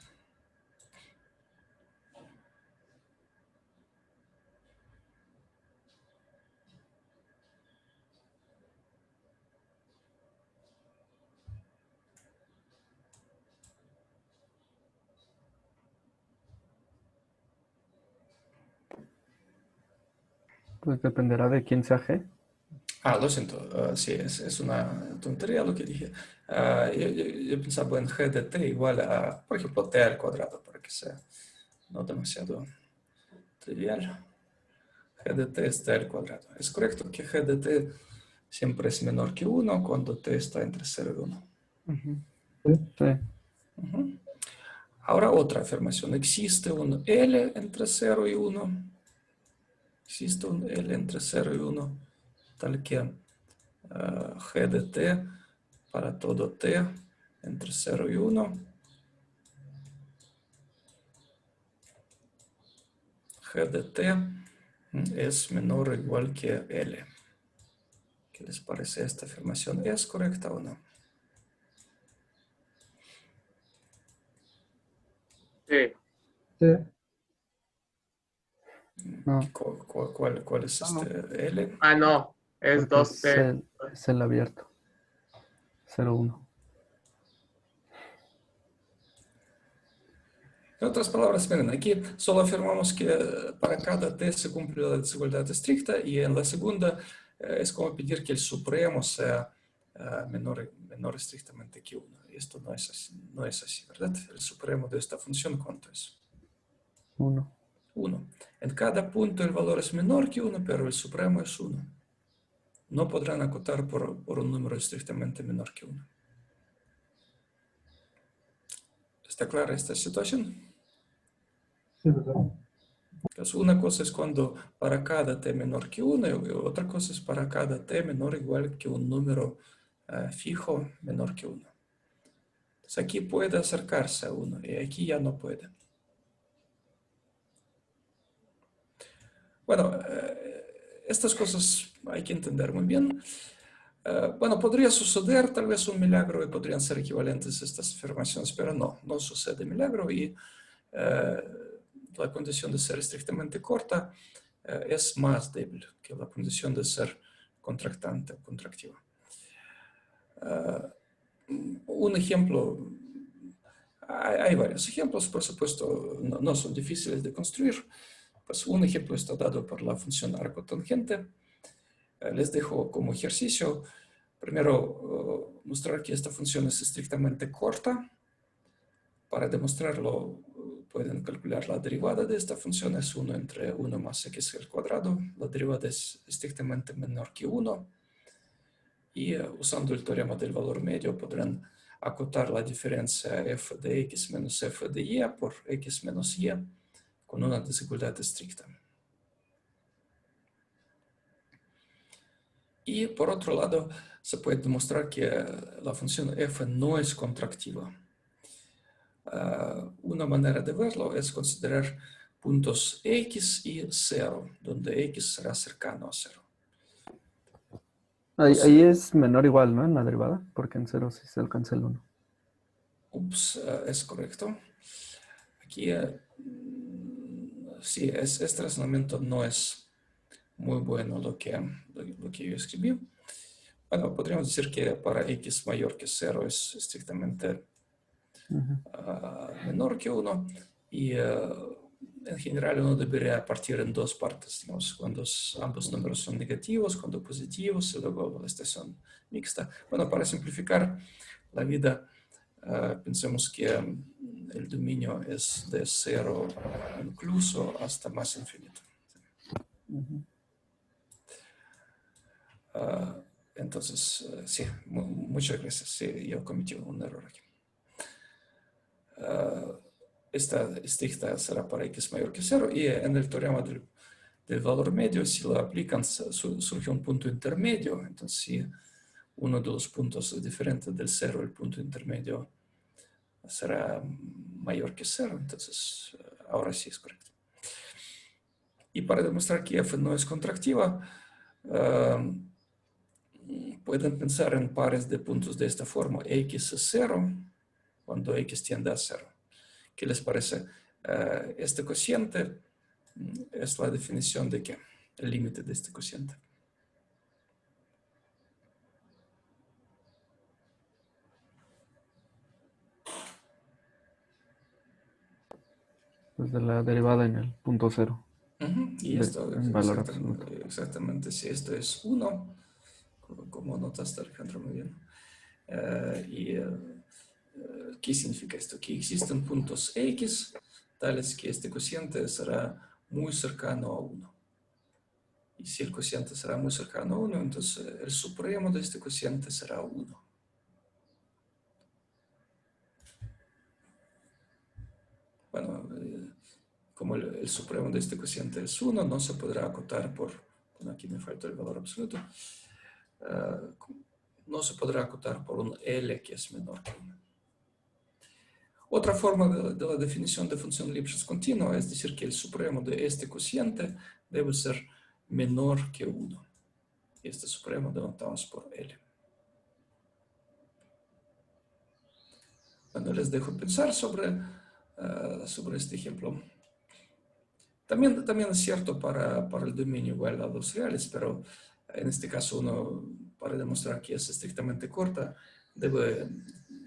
Pues dependerá de quién sea G. Lo siento, sí, es una tontería lo que dije. Yo pensaba en g de t igual a, por ejemplo, t al cuadrado, para que sea no demasiado trivial. G de t es t al cuadrado. Es correcto que g de t siempre es menor que 1 cuando t está entre 0 y 1. Sí. Ahora otra afirmación. Existe un L entre 0 y 1. Existe un L entre 0 y 1, tal que g de t para todo t entre 0 y 1. G de t es menor o igual que L. ¿Qué les parece esta afirmación? ¿Es correcta o no? Sí. Sí. No, ¿Cuál es este L? Ah, no. Es porque 2T. es el abierto. 0, 1. En otras palabras, miren, aquí solo afirmamos que para cada t se cumple la desigualdad estricta y en la segunda es como pedir que el supremo sea menor estrictamente que 1. Y esto no es así, ¿verdad? El supremo de esta función, ¿cuánto es? 1. 1. En cada punto el valor es menor que 1, pero el supremo es 1. No podrán acotar por un número estrictamente menor que 1. ¿Está clara esta situación? Sí, ¿verdad? Entonces, una cosa es cuando para cada t menor que 1 y otra cosa es para cada t menor o igual que un número fijo menor que 1. Entonces, aquí puede acercarse a 1 y aquí ya no puede. Bueno, estas cosas hay que entender muy bien. Bueno, podría suceder tal vez un milagro y podrían ser equivalentes estas afirmaciones, pero no sucede milagro y la condición de ser estrictamente corta es más débil que la condición de ser contractante o contractiva. Un ejemplo, hay varios ejemplos, por supuesto, no son difíciles de construir. Pues un ejemplo está dado por la función arcotangente. Les dejo como ejercicio, primero, mostrar que esta función es estrictamente corta. Para demostrarlo, pueden calcular la derivada de esta función, es 1 entre 1 más x al cuadrado. La derivada es estrictamente menor que 1. Y usando el teorema del valor medio, podrán acotar la diferencia f de x menos f de y por x menos y con una desigualdad estricta. Y por otro lado, se puede demostrar que la función f no es contractiva. Una manera de verlo es considerar puntos x y 0, donde x será cercano a 0. Ahí es menor igual, ¿no? En la derivada, porque en cero sí se alcanza el 1. Ups, es correcto. Aquí, sí, este razonamiento no es muy bueno lo que yo escribí. Bueno, podríamos decir que para x mayor que 0 es estrictamente menor que 1 y en general uno debería partir en dos partes, digamos, cuando ambos números son negativos, cuando positivos y luego la estación mixta. Bueno, para simplificar la vida, pensemos que el dominio es de 0 incluso hasta más infinito. Entonces, sí, muchas gracias. Sí, yo cometí un error aquí. Esta estricta será para x mayor que 0 y en el teorema del valor medio, si lo aplican, surge un punto intermedio. Entonces, si uno de los puntos es diferente del 0, el punto intermedio será mayor que 0. Entonces, ahora sí es correcto. Y para demostrar que f no es contractiva, pueden pensar en pares de puntos de esta forma. X es 0 cuando x tiende a 0. ¿Qué les parece? Este cociente es la definición de ¿qué? El límite de este cociente. Desde la derivada en el punto 0. Y esto en valor absoluto. exactamente, si esto es 1, como notaste, Alejandro, muy bien. ¿Qué significa esto? Que existen puntos X tales que este cociente será muy cercano a 1. Y si el cociente será muy cercano a 1, entonces el supremo de este cociente será 1. Bueno, como el supremo de este cociente es 1, no se podrá acotar por, bueno, aquí me falta el valor absoluto, no se podrá acotar por un L que es menor que 1. Otra forma de la definición de función Lipschitz continua es decir que el supremo de este cociente debe ser menor que 1. Y este supremo denotamos por L. Bueno, les dejo pensar sobre este ejemplo. También es cierto para el dominio igual a los reales, pero en este caso uno, para demostrar que es estrictamente corta, debe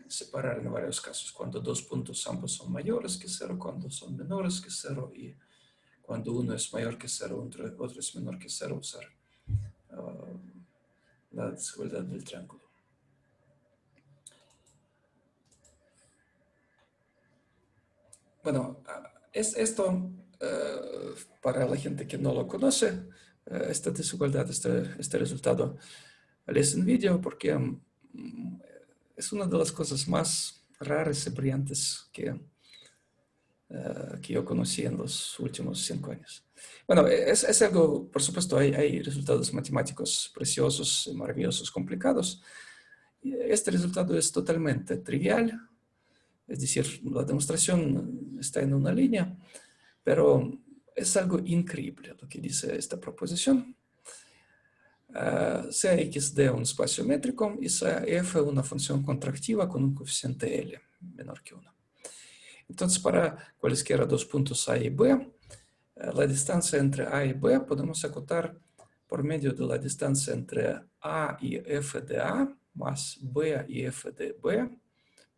separar en varios casos, cuando dos puntos ambos son mayores que 0, cuando son menores que 0 y cuando uno es mayor que 0, otro es menor que 0, usar la desigualdad del triángulo. Bueno, esto para la gente que no lo conoce, esta desigualdad, este resultado, les envidio porque es una de las cosas más raras y brillantes que yo conocí en los últimos 5 años. Bueno, es algo, por supuesto, hay resultados matemáticos preciosos, maravillosos, complicados. Este resultado es totalmente trivial, es decir, la demostración está en una línea, pero es algo increíble lo que dice esta proposición. Sea x de un espacio métrico y sea f una función contractiva con un coeficiente L menor que 1. Entonces, para cualesquiera dos puntos A y B, la distancia entre A y B podemos acotar por medio de la distancia entre A y f de A más B y f de B,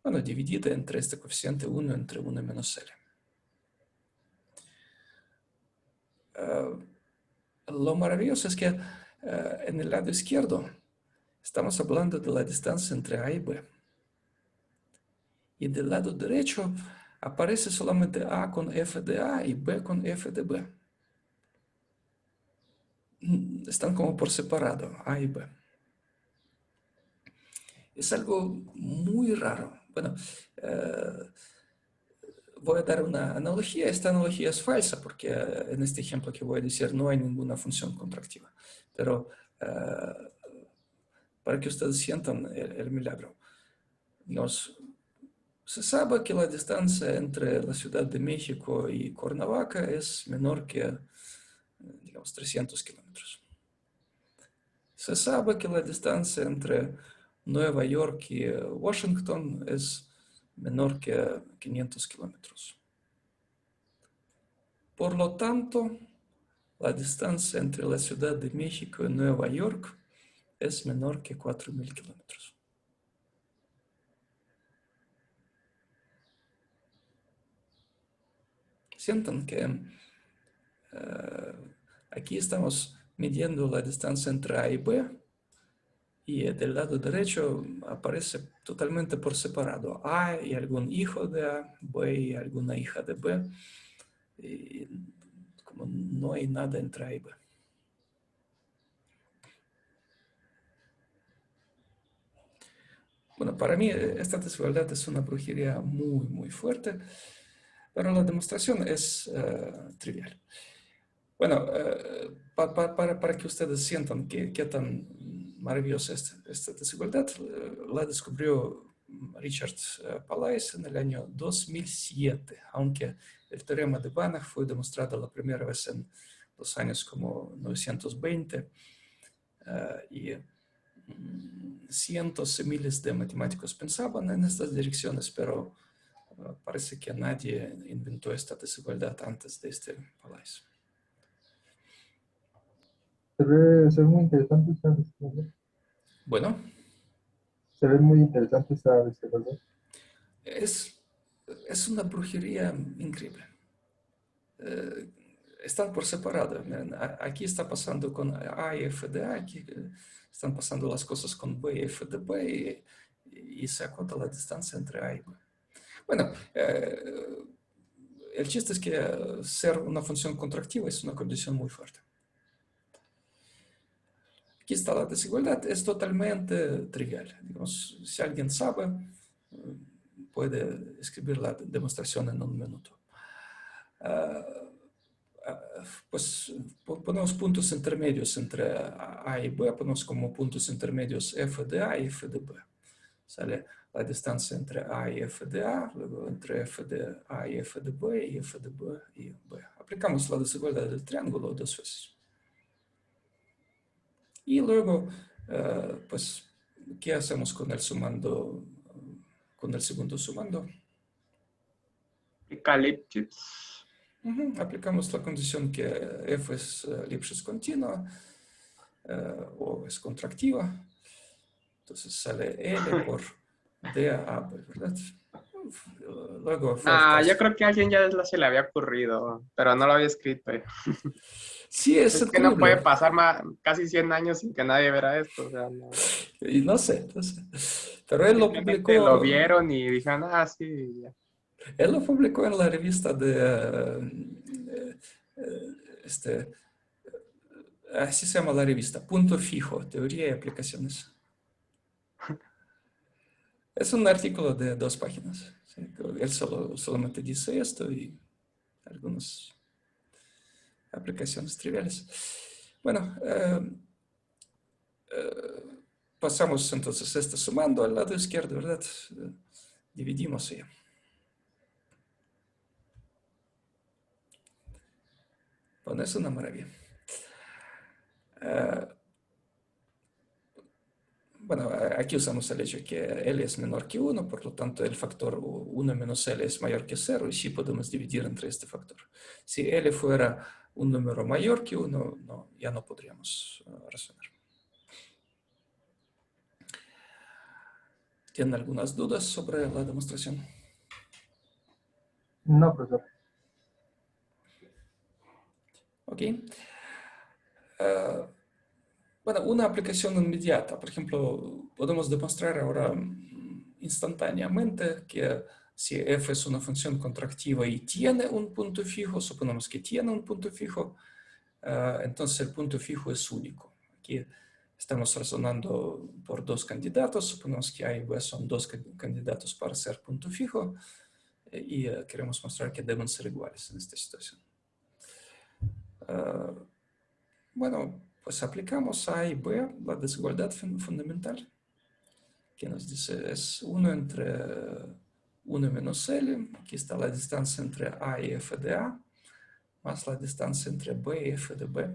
bueno, dividida entre este coeficiente 1 entre 1 menos L. Lo maravilloso es que en el lado izquierdo estamos hablando de la distancia entre A y B. Y del lado derecho aparece solamente A con f de A y B con f de B. Están como por separado, A y B. Es algo muy raro. Bueno, voy a dar una analogía. Esta analogía es falsa porque en este ejemplo que voy a decir no hay ninguna función contractiva. Pero para que ustedes sientan el milagro, se sabe que la distancia entre la Ciudad de México y Cuernavaca es menor que, digamos, 300 kilómetros. Se sabe que la distancia entre Nueva York y Washington es menor que 500 kilómetros. Por lo tanto, la distancia entre la Ciudad de México y Nueva York es menor que 4.000 kilómetros. Sientan que aquí estamos midiendo la distancia entre A y B, y del lado derecho aparece totalmente por separado A y algún hijo de A, B y alguna hija de B, y como no hay nada entre A y B. Bueno, para mí esta desigualdad es una brujería muy, muy fuerte, pero la demostración es trivial. Bueno, para que ustedes sientan qué tan maravillosa es esta desigualdad, la descubrió Richard Palais en el año 2007, aunque el teorema de Banach fue demostrado la primera vez en los años como 920, y cientos y miles de matemáticos pensaban en estas direcciones, pero parece que nadie inventó esta desigualdad antes de este Palais. Se ve muy interesante esta desigualdad. Bueno, Se ve muy interesante esta desigualdad. es una brujería increíble. Están por separado. Aquí está pasando con A y F de A, aquí están pasando las cosas con B y F de B, y se acota la distancia entre A y B. Bueno, el chiste es que ser una función contractiva es una condición muy fuerte. Aquí está la desigualdad, es totalmente trivial. Digamos, si alguien sabe, puede escribir la demostración en un minuto. Pues ponemos puntos intermedios entre A y B, ponemos como puntos intermedios F de A y F de B. Sale la distancia entre A y F de A, luego entre F de A y F de B, y F de B y B. Aplicamos la desigualdad del triángulo dos veces. Y luego, pues, ¿qué hacemos con el sumando, con el segundo sumando? Lipschitz. Aplicamos la condición que F es Lipschitz continua, o es contractiva. Entonces sale L por D a B, ¿verdad? Luego fue el caso. Yo creo que a alguien ya se le había ocurrido, pero no lo había escrito. Sí, es Es que no puede increíble. pasar casi 100 años sin que nadie viera esto. O sea, no. Y no sé. Pero él lo Simplemente publicó. lo vieron y dijeron, sí. Ya. Él lo publicó en la revista de así se llama la revista, Punto Fijo, Teoría y Aplicaciones. Es un artículo de 2 páginas. ¿Sí? Él solamente dice esto y algunas aplicaciones triviales. Bueno, pasamos entonces este sumando al lado izquierdo, ¿verdad? Dividimos y bueno, es una maravilla. Bueno, aquí usamos el hecho que L es menor que 1, por lo tanto el factor 1 menos L es mayor que 0, y sí podemos dividir entre este factor. Si L fuera un número mayor que 1, ya no podríamos razonar. ¿Tienen algunas dudas sobre la demostración? No, profesor. Ok. Bueno, una aplicación inmediata, por ejemplo, podemos demostrar ahora instantáneamente que si f es una función contractiva y tiene un punto fijo, suponemos que tiene un punto fijo, entonces el punto fijo es único. Aquí estamos razonando por 2 candidatos, suponemos que A y B son 2 candidatos para ser punto fijo, y queremos mostrar que deben ser iguales en esta situación. Bueno, pues aplicamos A y B la desigualdad fundamental, que nos dice es 1 entre 1 menos L, aquí está la distancia entre A y F de A, más la distancia entre B y F de B.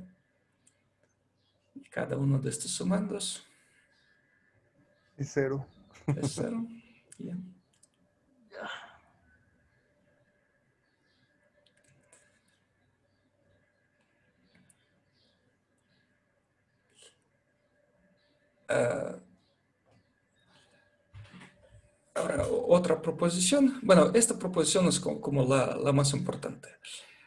Y cada uno de estos sumandos Es 0. es 0. Bien. Ahora, otra proposición. Bueno, esta proposición es como la más importante.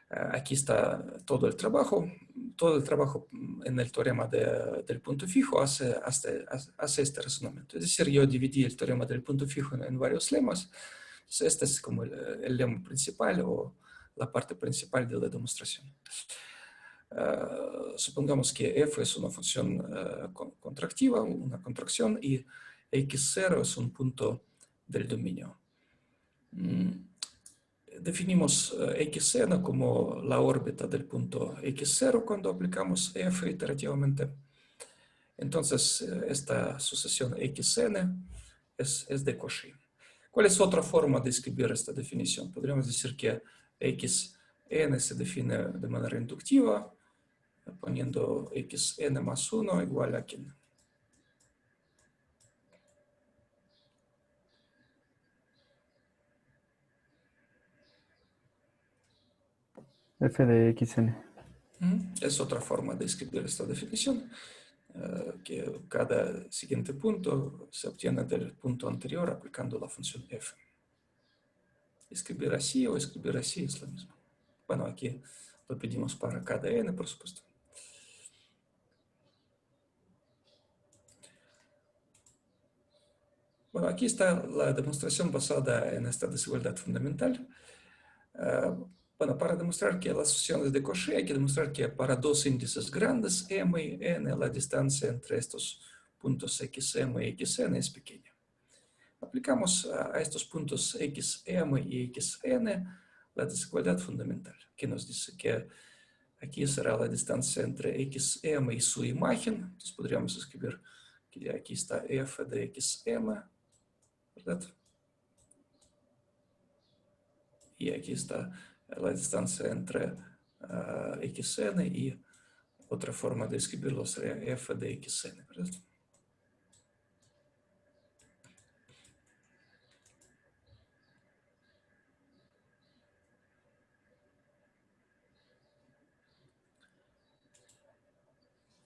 Aquí está todo el trabajo. Todo el trabajo en el teorema del punto fijo hace este razonamiento. Es decir, yo dividí el teorema del punto fijo en varios lemas. Entonces, este es como el lema principal o la parte principal de la demostración. Supongamos que f es una función contractiva, una contracción, y x0 es un punto del dominio. Definimos xn como la órbita del punto x0 cuando aplicamos f iterativamente. Entonces, esta sucesión xn es de Cauchy. ¿Cuál es otra forma de escribir esta definición? Podríamos decir que xn se define de manera inductiva, poniendo xn más 1 igual a quién. F de xn. Es otra forma de escribir esta definición, que cada siguiente punto se obtiene del punto anterior aplicando la función f. Escribir así o escribir así es lo mismo. Bueno, aquí lo pedimos para cada n, por supuesto. Bueno, aquí está la demostración basada en esta desigualdad fundamental. Bueno, para demostrar que las sucesiones de Cauchy hay que demostrar que para dos índices grandes, m y n, la distancia entre estos puntos xm y xn es pequeña. Aplicamos a estos puntos xm y xn la desigualdad fundamental, que nos dice que aquí será la distancia entre xm y su imagen. Entonces podríamos escribir que aquí está f de xm, ¿verdad? Y aquí está la distancia entre xn y otra forma de escribirlo sería f de xn, ¿verdad?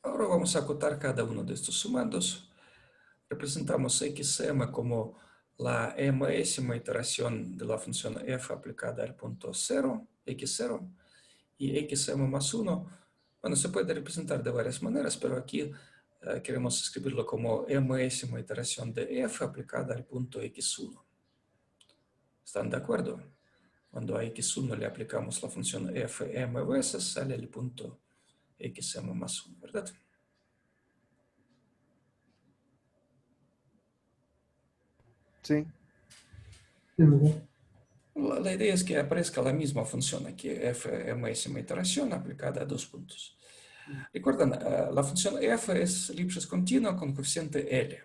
Ahora vamos a acotar cada uno de estos sumandos. Representamos xm como la mésima iteración de la función f aplicada al punto 0, x0, y xm más 1, bueno, se puede representar de varias maneras, pero aquí queremos escribirlo como mésima iteración de f aplicada al punto x1. ¿Están de acuerdo? Cuando a x1 le aplicamos la función f m veces, sale el punto xm más 1, ¿verdad? Sí. Sí, ¿verdad? La idea es que aparezca la misma función aquí, f mésima iteración aplicada a dos puntos. Recuerden, la función f es Lipschitz continua con coeficiente L.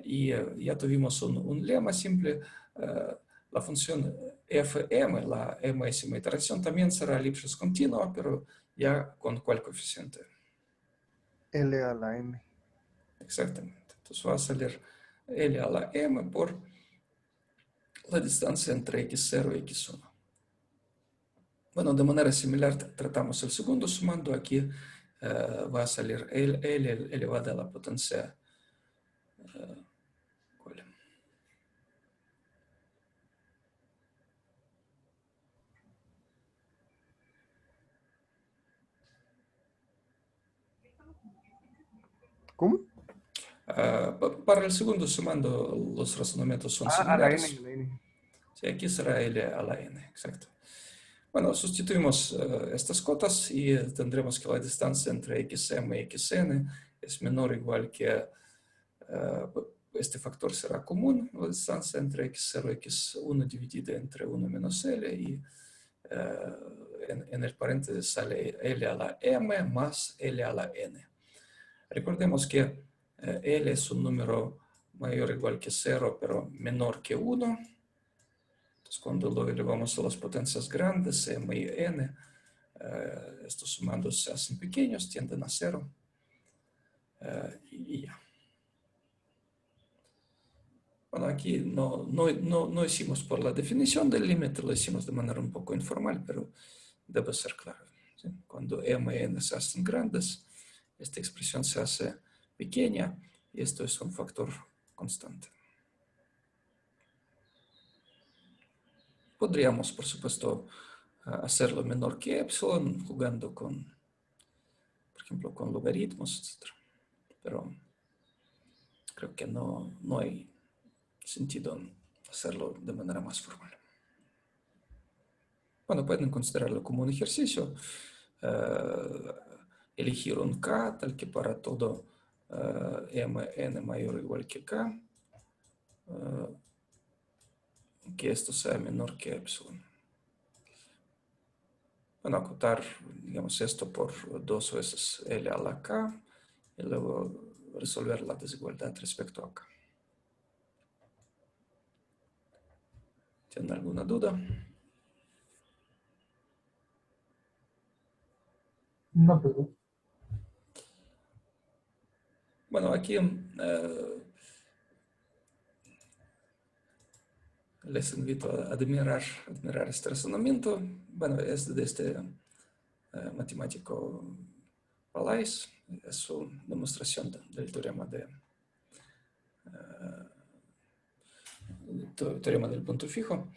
Y ya tuvimos un lema simple. La función fm, la mésima iteración, también será Lipschitz continua, pero ya con ¿cuál coeficiente? L a la m. Exactamente. Entonces va a salir L a la m por la distancia entre x0 y x1. Bueno, de manera similar tratamos el segundo sumando. Aquí va a salir L elevado a la potencia. ¿Cuál? ¿Cómo? Para el segundo sumando, los razonamientos son A la n, similares. a la n. Sí, aquí será L a la n, exacto. Bueno, sustituimos estas cotas y tendremos que la distancia entre xm y xn es menor o igual que este factor será común, la distancia entre x0 y x1 dividida entre 1 menos L, y en el paréntesis sale L a la m más L a la n. Recordemos que L es un número mayor o igual que 0, pero menor que 1. Entonces, cuando lo elevamos a las potencias grandes, m y n, estos sumandos se hacen pequeños, tienden a 0. Y ya. Bueno, aquí no hicimos por la definición del límite, lo hicimos de manera un poco informal, pero debe ser claro, ¿sí? Cuando m y n se hacen grandes, esta expresión se hace pequeña y esto es un factor constante. Podríamos, por supuesto, hacerlo menor que epsilon, jugando con, por ejemplo, con logaritmos, etc. Pero creo que no hay sentido en hacerlo de manera más formal. Bueno, pueden considerarlo como un ejercicio. Elegir un k tal que para todo m,n mayor o igual que k, que esto sea menor que epsilon. Bueno, acotar, digamos, esto por 2 veces L a la K y luego resolver la desigualdad respecto a K. ¿Tienen alguna duda? No, pero Bueno, aquí les invito a admirar este razonamiento. Bueno, es de este matemático Palais. Es su demostración del teorema teorema del punto fijo.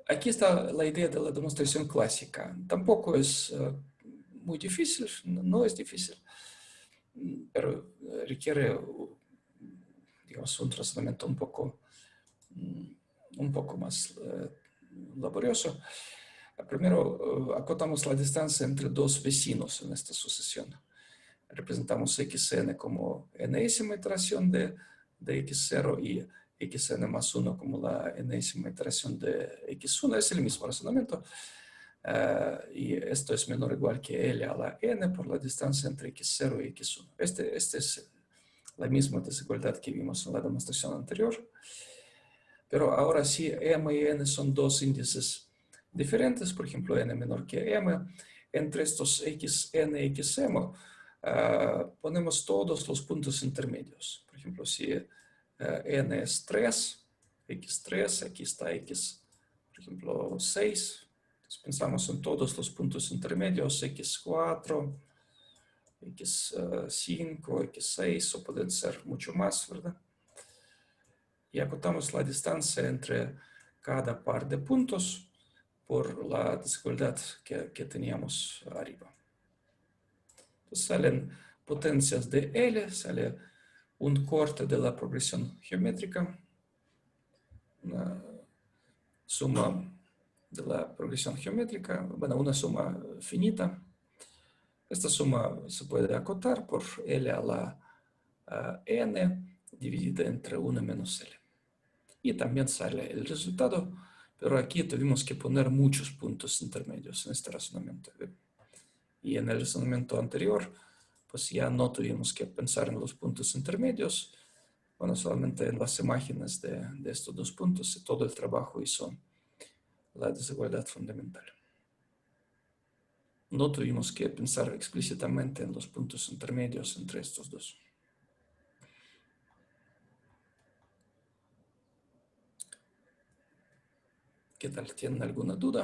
Aquí está la idea de la demostración clásica. Tampoco es muy difícil, no es difícil, pero requiere, digamos, un razonamiento un poco más laborioso. Primero, acotamos la distancia entre dos vecinos en esta sucesión. Representamos xn como enésima iteración de x0 y xn más 1 como la enésima iteración de x1. Es el mismo razonamiento. Y esto es menor o igual que L a la n por la distancia entre x0 y x1. Este es la misma desigualdad que vimos en la demostración anterior. Pero ahora sí, m y n son dos índices diferentes, por ejemplo, n menor que m. Entre estos xn y xm ponemos todos los puntos intermedios. Por ejemplo, si n es 3, x3, aquí está x, por ejemplo, 6. Entonces pensamos en todos los puntos intermedios, x4, x5, x6, o pueden ser mucho más, ¿verdad? Y acotamos la distancia entre cada par de puntos por la desigualdad que teníamos arriba. Entonces salen potencias de L, sale un corte de la progresión geométrica, una suma de la progresión geométrica, bueno, una suma finita. Esta suma se puede acotar por L a la n dividida entre 1 menos L. Y también sale el resultado, pero aquí tuvimos que poner muchos puntos intermedios en este razonamiento. Y en el razonamiento anterior, pues ya no tuvimos que pensar en los puntos intermedios, bueno, solamente en las imágenes de estos dos puntos, y todo el trabajo hizo la desigualdad fundamental. No tuvimos que pensar explícitamente en los puntos intermedios entre estos dos. ¿Qué tal? ¿Tienen alguna duda?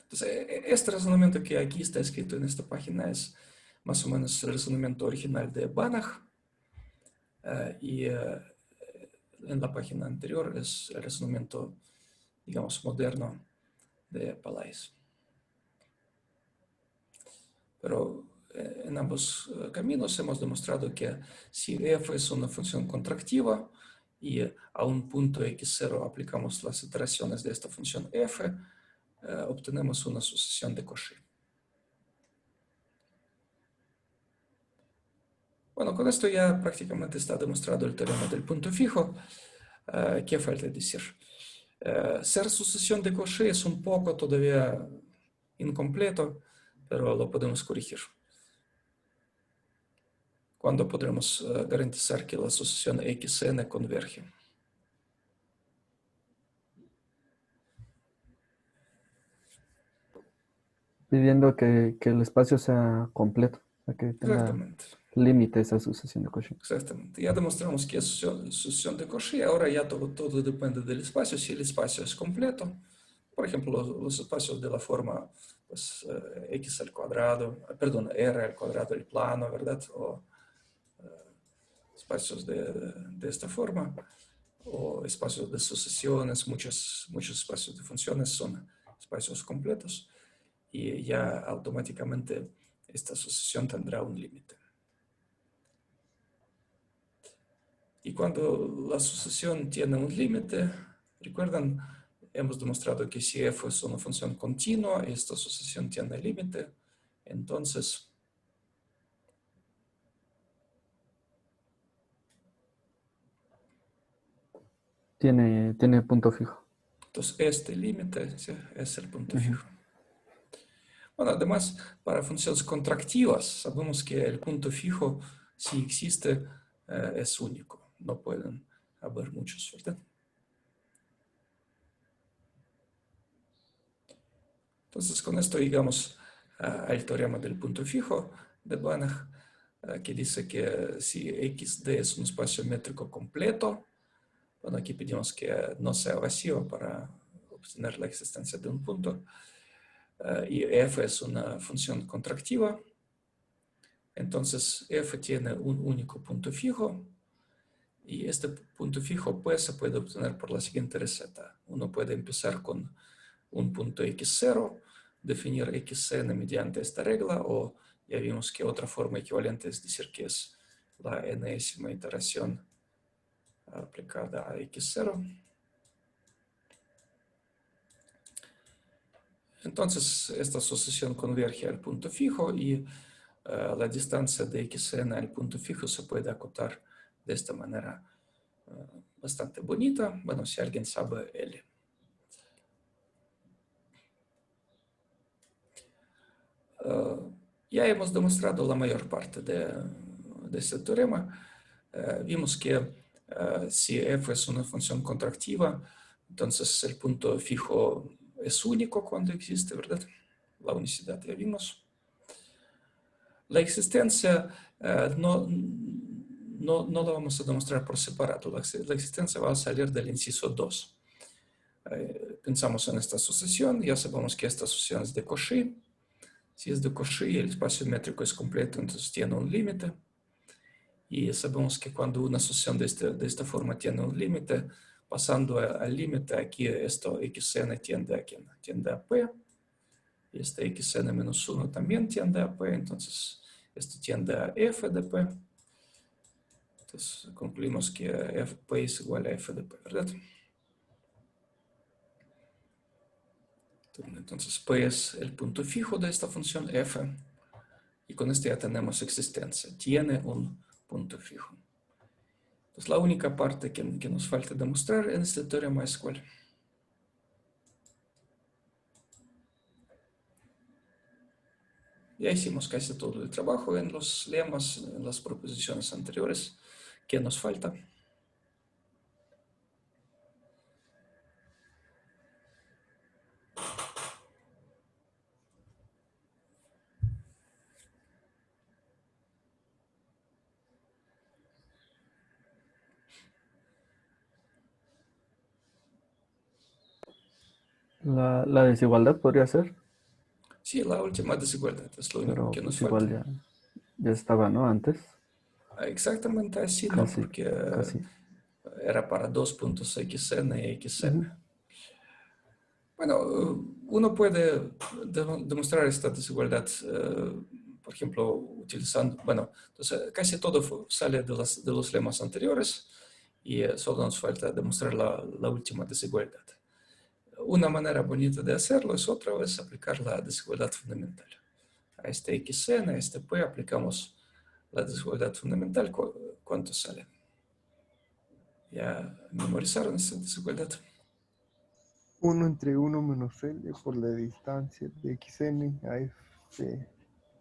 Entonces, este razonamiento que aquí está escrito en esta página es más o menos el razonamiento original de Banach. Y en la página anterior es el razonamiento, digamos, moderno de Palais. Pero en ambos caminos hemos demostrado que si f es una función contractiva y a un punto x0 aplicamos las iteraciones de esta función f, obtenemos una sucesión de Cauchy. Bueno, con esto ya prácticamente está demostrado el teorema del punto fijo. ¿Qué falta decir? Ser sucesión de Cauchy es un poco todavía incompleto, pero lo podemos corregir. ¿Cuándo podremos garantizar que la sucesión xn converge? pidiendo que el espacio sea completo, o sea, que tenga Exactamente. límites a sucesión de Cauchy. Exactamente. Ya demostramos que es sucesión de Cauchy. Ahora ya todo depende del espacio. Si el espacio es completo, por ejemplo, los espacios de la forma pues, x al cuadrado, perdón, r al cuadrado, el plano, ¿verdad? O espacios de esta forma, o espacios de sucesiones, muchos espacios de funciones son espacios completos y ya automáticamente esta sucesión tendrá un límite. Y cuando la sucesión tiene un límite, recuerdan, hemos demostrado que si f es una función continua y esta sucesión tiene límite, entonces Tiene punto fijo. este límite sí, es el punto Ujú. fijo. Bueno, además, para funciones contractivas, sabemos que el punto fijo, si existe, es único. No pueden haber muchos, ¿verdad? Entonces, con esto llegamos al teorema del punto fijo de Banach, que dice que si XD es un espacio métrico completo, bueno, aquí pedimos que no sea vacío para obtener la existencia de un punto, y f es una función contractiva, entonces f tiene un único punto fijo, y este punto fijo pues se puede obtener por la siguiente receta. Uno puede empezar con un punto x0, definir xn mediante esta regla, o ya vimos que otra forma equivalente es decir que es la enésima iteración aplicada a x0. Entonces, esta sucesión converge al punto fijo y la distancia de xn al punto fijo se puede acotar de esta manera bastante bonita. Bueno, si alguien sabe L. Ya hemos demostrado la mayor parte de este teorema. Vimos que si f es una función contractiva, entonces el punto fijo es único cuando existe, ¿verdad? La unicidad ya vimos. La existencia no la vamos a demostrar por separado. La existencia va a salir del inciso 2. Pensamos en esta sucesión, ya sabemos que esta sucesión es de Cauchy. Si es de Cauchy, el espacio métrico es completo, entonces tiene un límite. Y sabemos que cuando una sucesión de esta forma tiene un límite, pasando al límite, aquí esto xn tiende a p. Y este xn-1 también tiende a p, entonces esto tiende a f de p. Entonces concluimos que p es igual a f de p, ¿verdad? Entonces p es el punto fijo de esta función f. Y con esto ya tenemos existencia. Tiene un punto fijo. Entonces la única parte que nos falta demostrar en este teorema es cuál. Ya hicimos casi todo el trabajo en los lemas, en las proposiciones anteriores. ¿Qué nos falta? La desigualdad podría ser, Sí, la última desigualdad es lo único pero que nos pues igual falta. ya estaba, ¿no? Antes, Exactamente así, ¿no? casi, Porque casi. era para dos puntos xn y xn. Ujú. Bueno, uno puede demostrar esta desigualdad, por ejemplo, utilizando, bueno, entonces casi todo sale de los lemas anteriores y solo nos falta demostrar la última desigualdad. Una manera bonita de hacerlo es otra vez aplicar la desigualdad fundamental. A este xn, a este p, aplicamos la desigualdad fundamental. ¿Cuánto sale? ¿Ya memorizaron esta desigualdad? 1 entre 1 menos L por la distancia de xn a f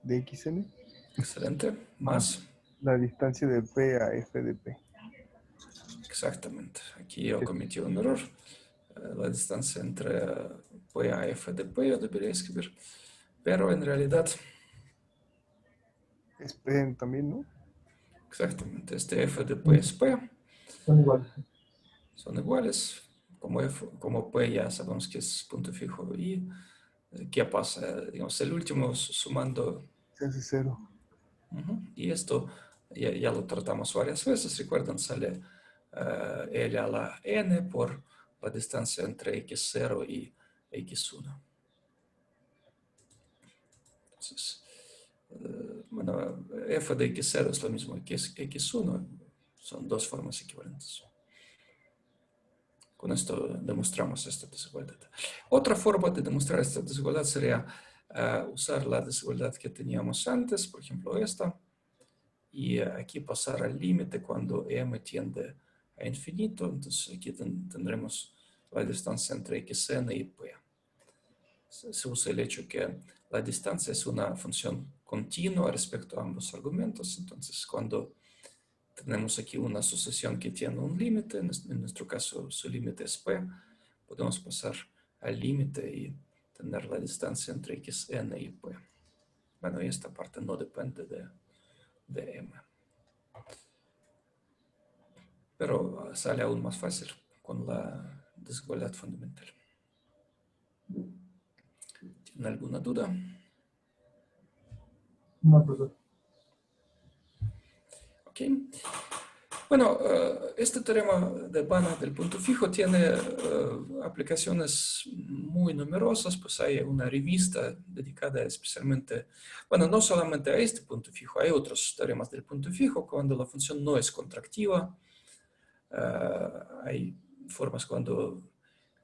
de xn Excelente. Más. la distancia de p a f de p. Exactamente. Aquí yo cometí un error. La distancia entre p a f de p yo debería escribir pero en realidad, Esperen también, ¿no? exactamente, este f de p es p, Son iguales. son iguales. Como p ya sabemos que es punto fijo. ¿Y qué pasa? Digamos, el último sumando. Se hace 0. Y esto ya lo tratamos varias veces. Recuerdan, sale L a la n por la distancia entre x0 y x1. Entonces, bueno, f de x0 es lo mismo que x1. Son dos formas equivalentes. Con esto demostramos esta desigualdad. Otra forma de demostrar esta desigualdad sería usar la desigualdad que teníamos antes, por ejemplo esta, y aquí pasar al límite cuando m tiende a infinito. Entonces aquí tendremos la distancia entre xn y p. Se usa el hecho que la distancia es una función continua respecto a ambos argumentos. Entonces cuando tenemos aquí una sucesión que tiene un límite, en nuestro caso su límite es p, podemos pasar al límite y tener la distancia entre xn y p. Bueno, y esta parte no depende de m. Pero sale aún más fácil con la desigualdad fundamental. ¿Tienen alguna duda? No, profesor. Ok. Bueno, este teorema de Banach del punto fijo tiene aplicaciones muy numerosas, pues hay una revista dedicada especialmente, bueno, no solamente a este punto fijo, hay otros teoremas del punto fijo cuando la función no es contractiva, hay formas cuando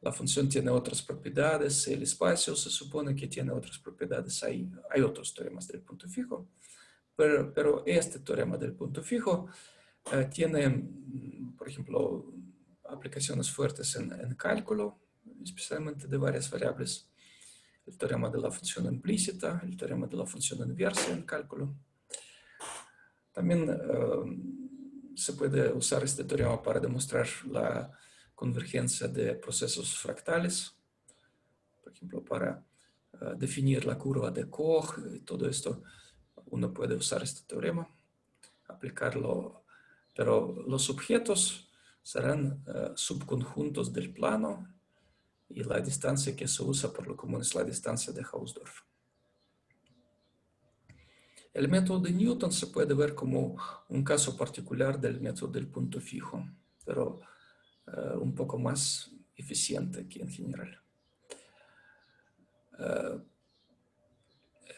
la función tiene otras propiedades, el espacio se supone que tiene otras propiedades, hay otros teoremas del punto fijo, pero este teorema del punto fijo tiene, por ejemplo, aplicaciones fuertes en cálculo, especialmente de varias variables. El teorema de la función implícita, el teorema de la función inversa en cálculo. También se puede usar este teorema para demostrar la convergencia de procesos fractales. Por ejemplo, para definir la curva de Koch y todo esto, uno puede usar este teorema, aplicarlo. Pero los objetos serán subconjuntos del plano y la distancia que se usa por lo común es la distancia de Hausdorff. El método de Newton se puede ver como un caso particular del método del punto fijo, pero un poco más eficiente que en general.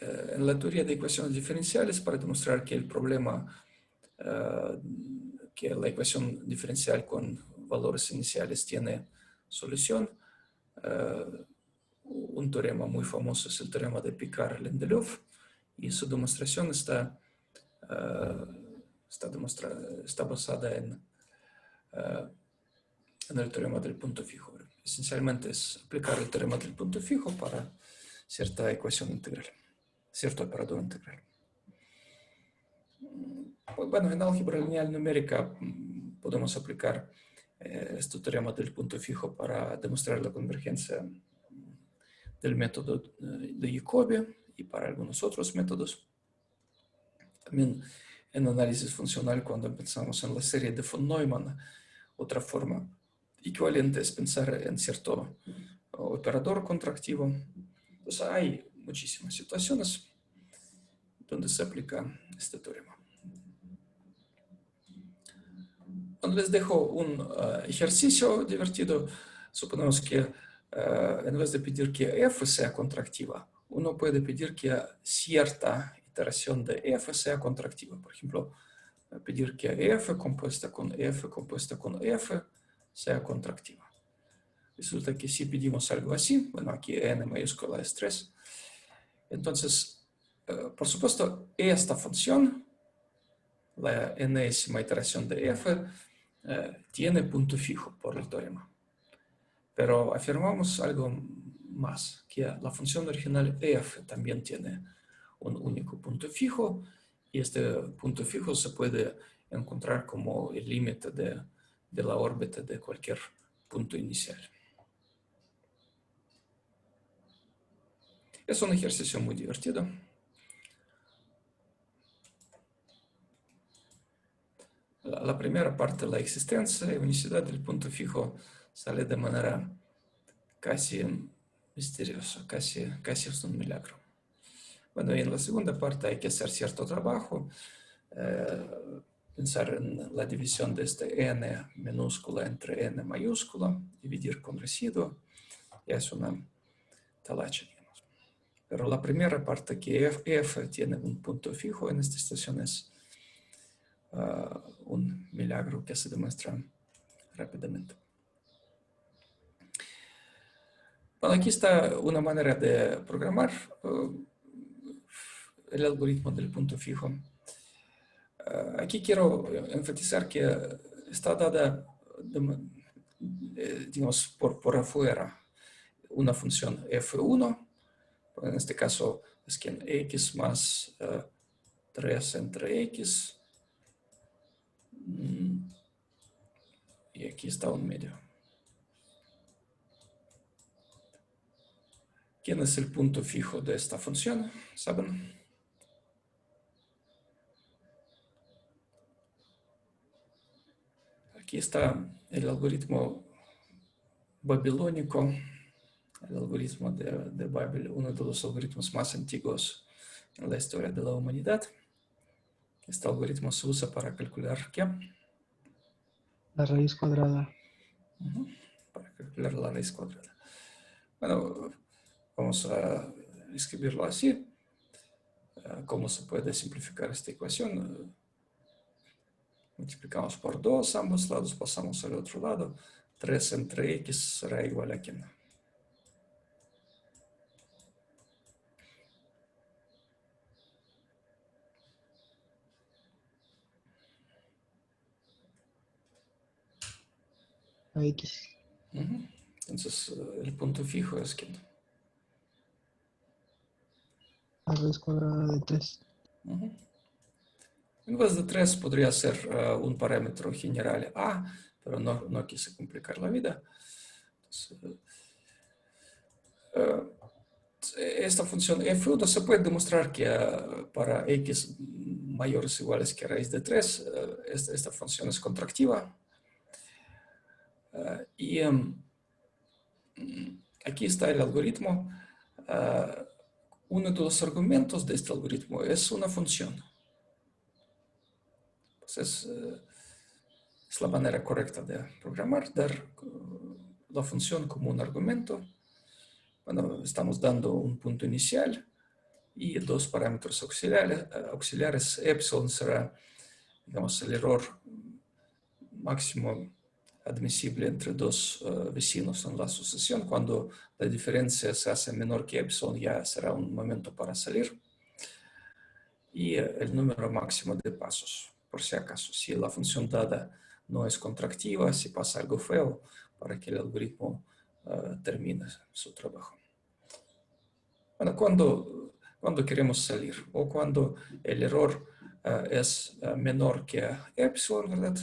En la teoría de ecuaciones diferenciales, para demostrar que el problema que la ecuación diferencial con valores iniciales tiene solución. Un teorema muy famoso es el teorema de Picard-Lindelöf y su demostración está basada en el teorema del punto fijo. Esencialmente es aplicar el teorema del punto fijo para cierta ecuación integral, cierto operador integral. Bueno, en álgebra lineal numérica podemos aplicar este teorema del punto fijo para demostrar la convergencia del método de Jacobi y para algunos otros métodos. También en análisis funcional, cuando pensamos en la serie de von Neumann, otra forma equivalente es pensar en cierto operador contractivo. Entonces hay muchísimas situaciones donde se aplica este teorema. Les dejo un ejercicio divertido. Suponemos que en vez de pedir que f sea contractiva, uno puede pedir que cierta iteración de f sea contractiva. Por ejemplo, pedir que f compuesta con f sea contractiva. Resulta que si pedimos algo así, bueno, aquí n mayúscula es 3, entonces, por supuesto, esta función, la enésima iteración de f, tiene punto fijo por el teorema. Pero afirmamos algo más, que la función original f también tiene un único punto fijo, y este punto fijo se puede encontrar como el límite de la órbita de cualquier punto inicial. Es un ejercicio muy divertido. La primera parte, la existencia y unicidad del punto fijo, sale de manera casi misteriosa, casi es un milagro. Bueno, y en la segunda parte hay que hacer cierto trabajo, pensar en la división de este n minúscula entre n mayúscula, dividir con residuo, y es una talacha, digamos. Pero la primera parte, que f tiene un punto fijo en esta situación, es un milagro que se demuestra rápidamente. Bueno, aquí está una manera de programar el algoritmo del punto fijo. Aquí quiero enfatizar que está dada, digamos, por afuera una función f1, en este caso es que x más 3 entre x, y aquí está un medio. ¿Quién es el punto fijo de esta función? ¿Saben? Aquí está el algoritmo babilónico, el algoritmo de Babel, uno de los algoritmos más antiguos en la historia de la humanidad. Este algoritmo se usa para calcular ¿qué? La raíz cuadrada. Para calcular la raíz cuadrada. Bueno, vamos a escribirlo así. ¿Cómo se puede simplificar esta ecuación? Multiplicamos por 2 ambos lados, pasamos al otro lado. 3 entre x será igual a ¿quién? A X. Entonces, el punto fijo es ¿quién? La raíz cuadrada de 3. En vez de 3 podría ser un parámetro general a, pero no quise complicar la vida. Entonces, esta función f1 se puede demostrar que para x mayores o iguales que raíz de 3, esta función es contractiva. Y aquí está el algoritmo. Uno de los argumentos de este algoritmo es una función. Pues es la manera correcta de programar, dar la función como un argumento. Bueno, estamos dando un punto inicial y dos parámetros auxiliares. Epsilon será, digamos, el error máximo admisible entre dos vecinos en la sucesión. Cuando la diferencia se hace menor que epsilon, ya será un momento para salir. Y el número máximo de pasos, por si acaso. Si la función dada no es contractiva, si pasa algo feo, para que el algoritmo termine su trabajo. Bueno, cuando queremos salir o cuando el error es menor que epsilon, ¿verdad?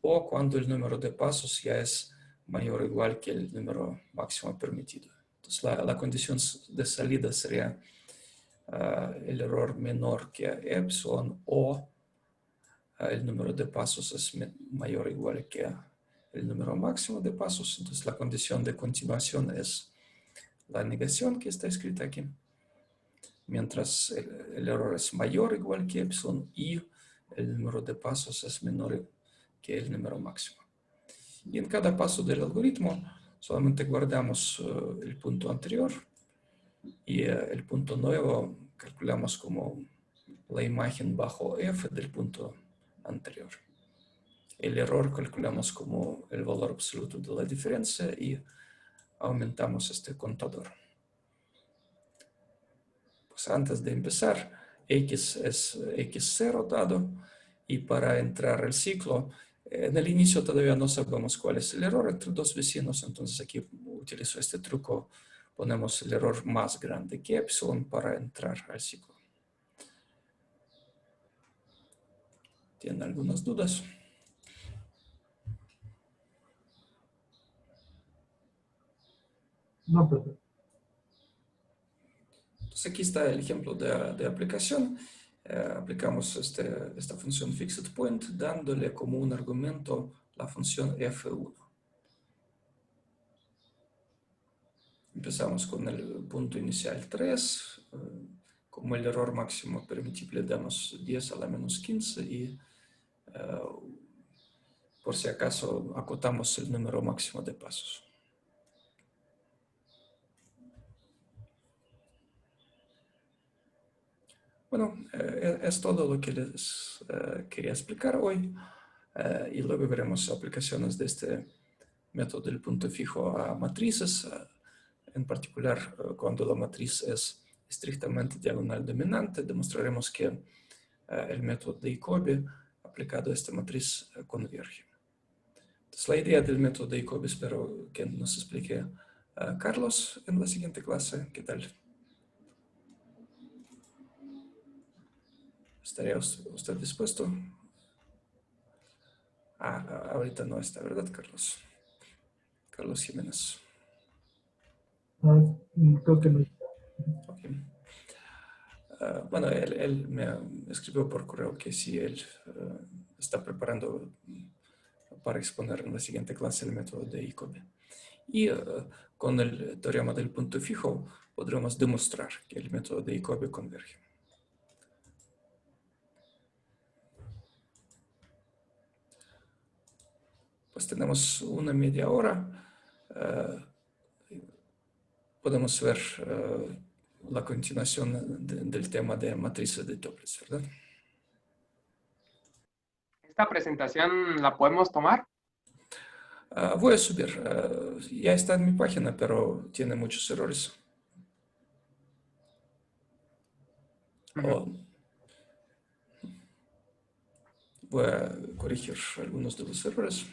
O cuando el número de pasos ya es mayor o igual que el número máximo permitido. Entonces, la condición de salida sería el error menor que epsilon o el número de pasos es mayor o igual que el número máximo de pasos. Entonces, la condición de continuación es la negación que está escrita aquí, mientras el error es mayor o igual que epsilon y el número de pasos es menor que el número máximo. Y en cada paso del algoritmo solamente guardamos el punto anterior y el punto nuevo calculamos como la imagen bajo f del punto anterior. El error calculamos como el valor absoluto de la diferencia y aumentamos este contador. Pues antes de empezar, x es x0 dado, y para entrar al ciclo, en el inicio todavía no sabemos cuál es el error entre dos vecinos, entonces aquí utilizo este truco, ponemos el error más grande que epsilon para entrar al ciclo. ¿Tienen algunas dudas? No, perfecto. Pues aquí está el ejemplo de aplicación. Aplicamos esta función fixedPoint dándole como un argumento la función f1. Empezamos con el punto inicial 3. Como el error máximo permitible damos 10 a la menos 15 y por si acaso acotamos el número máximo de pasos. Bueno, es todo lo que les quería explicar hoy y luego veremos aplicaciones de este método del punto fijo a matrices, en particular cuando la matriz es estrictamente diagonal dominante, demostraremos que el método de Jacobi aplicado a esta matriz converge. Entonces, la idea del método de Jacobi espero que nos explique Carlos en la siguiente clase. ¿Qué tal? ¿Estaría usted dispuesto? Ahorita no está, ¿verdad, Carlos? Carlos Jiménez. Creo que no. Ok. Bueno, él me escribió por correo que si él está preparando para exponer en la siguiente clase el método de Jacobi. Y con el teorema del punto fijo podremos demostrar que el método de Jacobi converge. Pues tenemos una media hora. Podemos ver la continuación del tema de matrices de Toeplitz, ¿verdad? ¿Esta presentación la podemos tomar? Voy a subir. Ya está en mi página, pero tiene muchos errores. Voy a corregir algunos de los errores.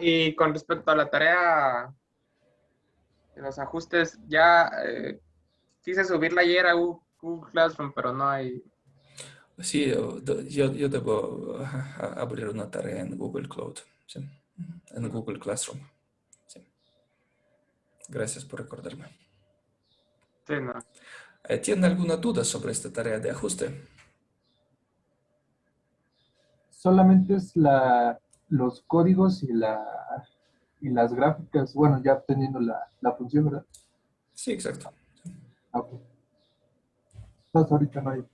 Y con respecto a la tarea de los ajustes, ya quise subirla ayer a Google Classroom, pero no hay. Sí, yo debo abrir una tarea en Google Cloud, ¿sí? En Google Classroom. Sí. Gracias por recordarme. Sí, no. ¿Tiene alguna duda sobre esta tarea de ajuste? Solamente es los códigos y las gráficas, bueno, ya obteniendo la función, ¿verdad? Sí, exacto. Ok. Entonces ahorita no hay.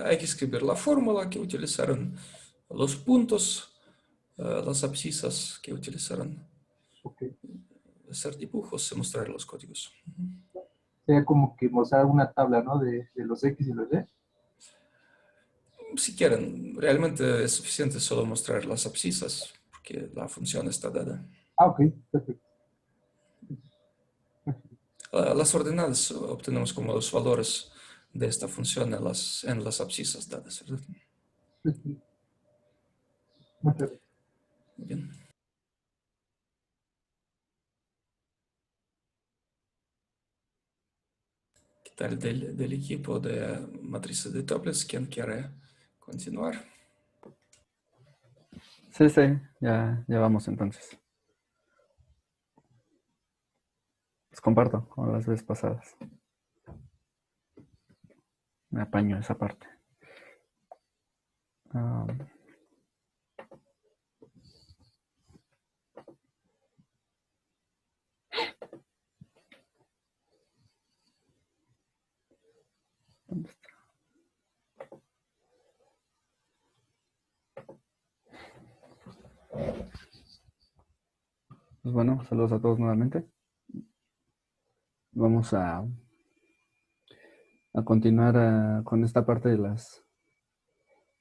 Hay que escribir la fórmula que utilizaron, los puntos, las abscisas que utilizaron, Ok. hacer dibujos y mostrar los códigos. Sería como que mostrar una tabla, ¿no? De los X y los Y. Si quieren, realmente es suficiente solo mostrar las abscisas, porque la función está dada. Ok, perfecto. Las ordenadas obtenemos como los valores de esta función en las abscisas dadas, ¿verdad? Perfecto. Muchas gracias. Muy bien. ¿Qué tal del equipo de matrices de Toeplitz? ¿Quién quiere continuar? Sí, ya vamos entonces. Les comparto, como las veces pasadas. Me apaño esa parte. ¿Dónde está? Pues bueno, saludos a todos nuevamente. Vamos a continuar con esta parte de las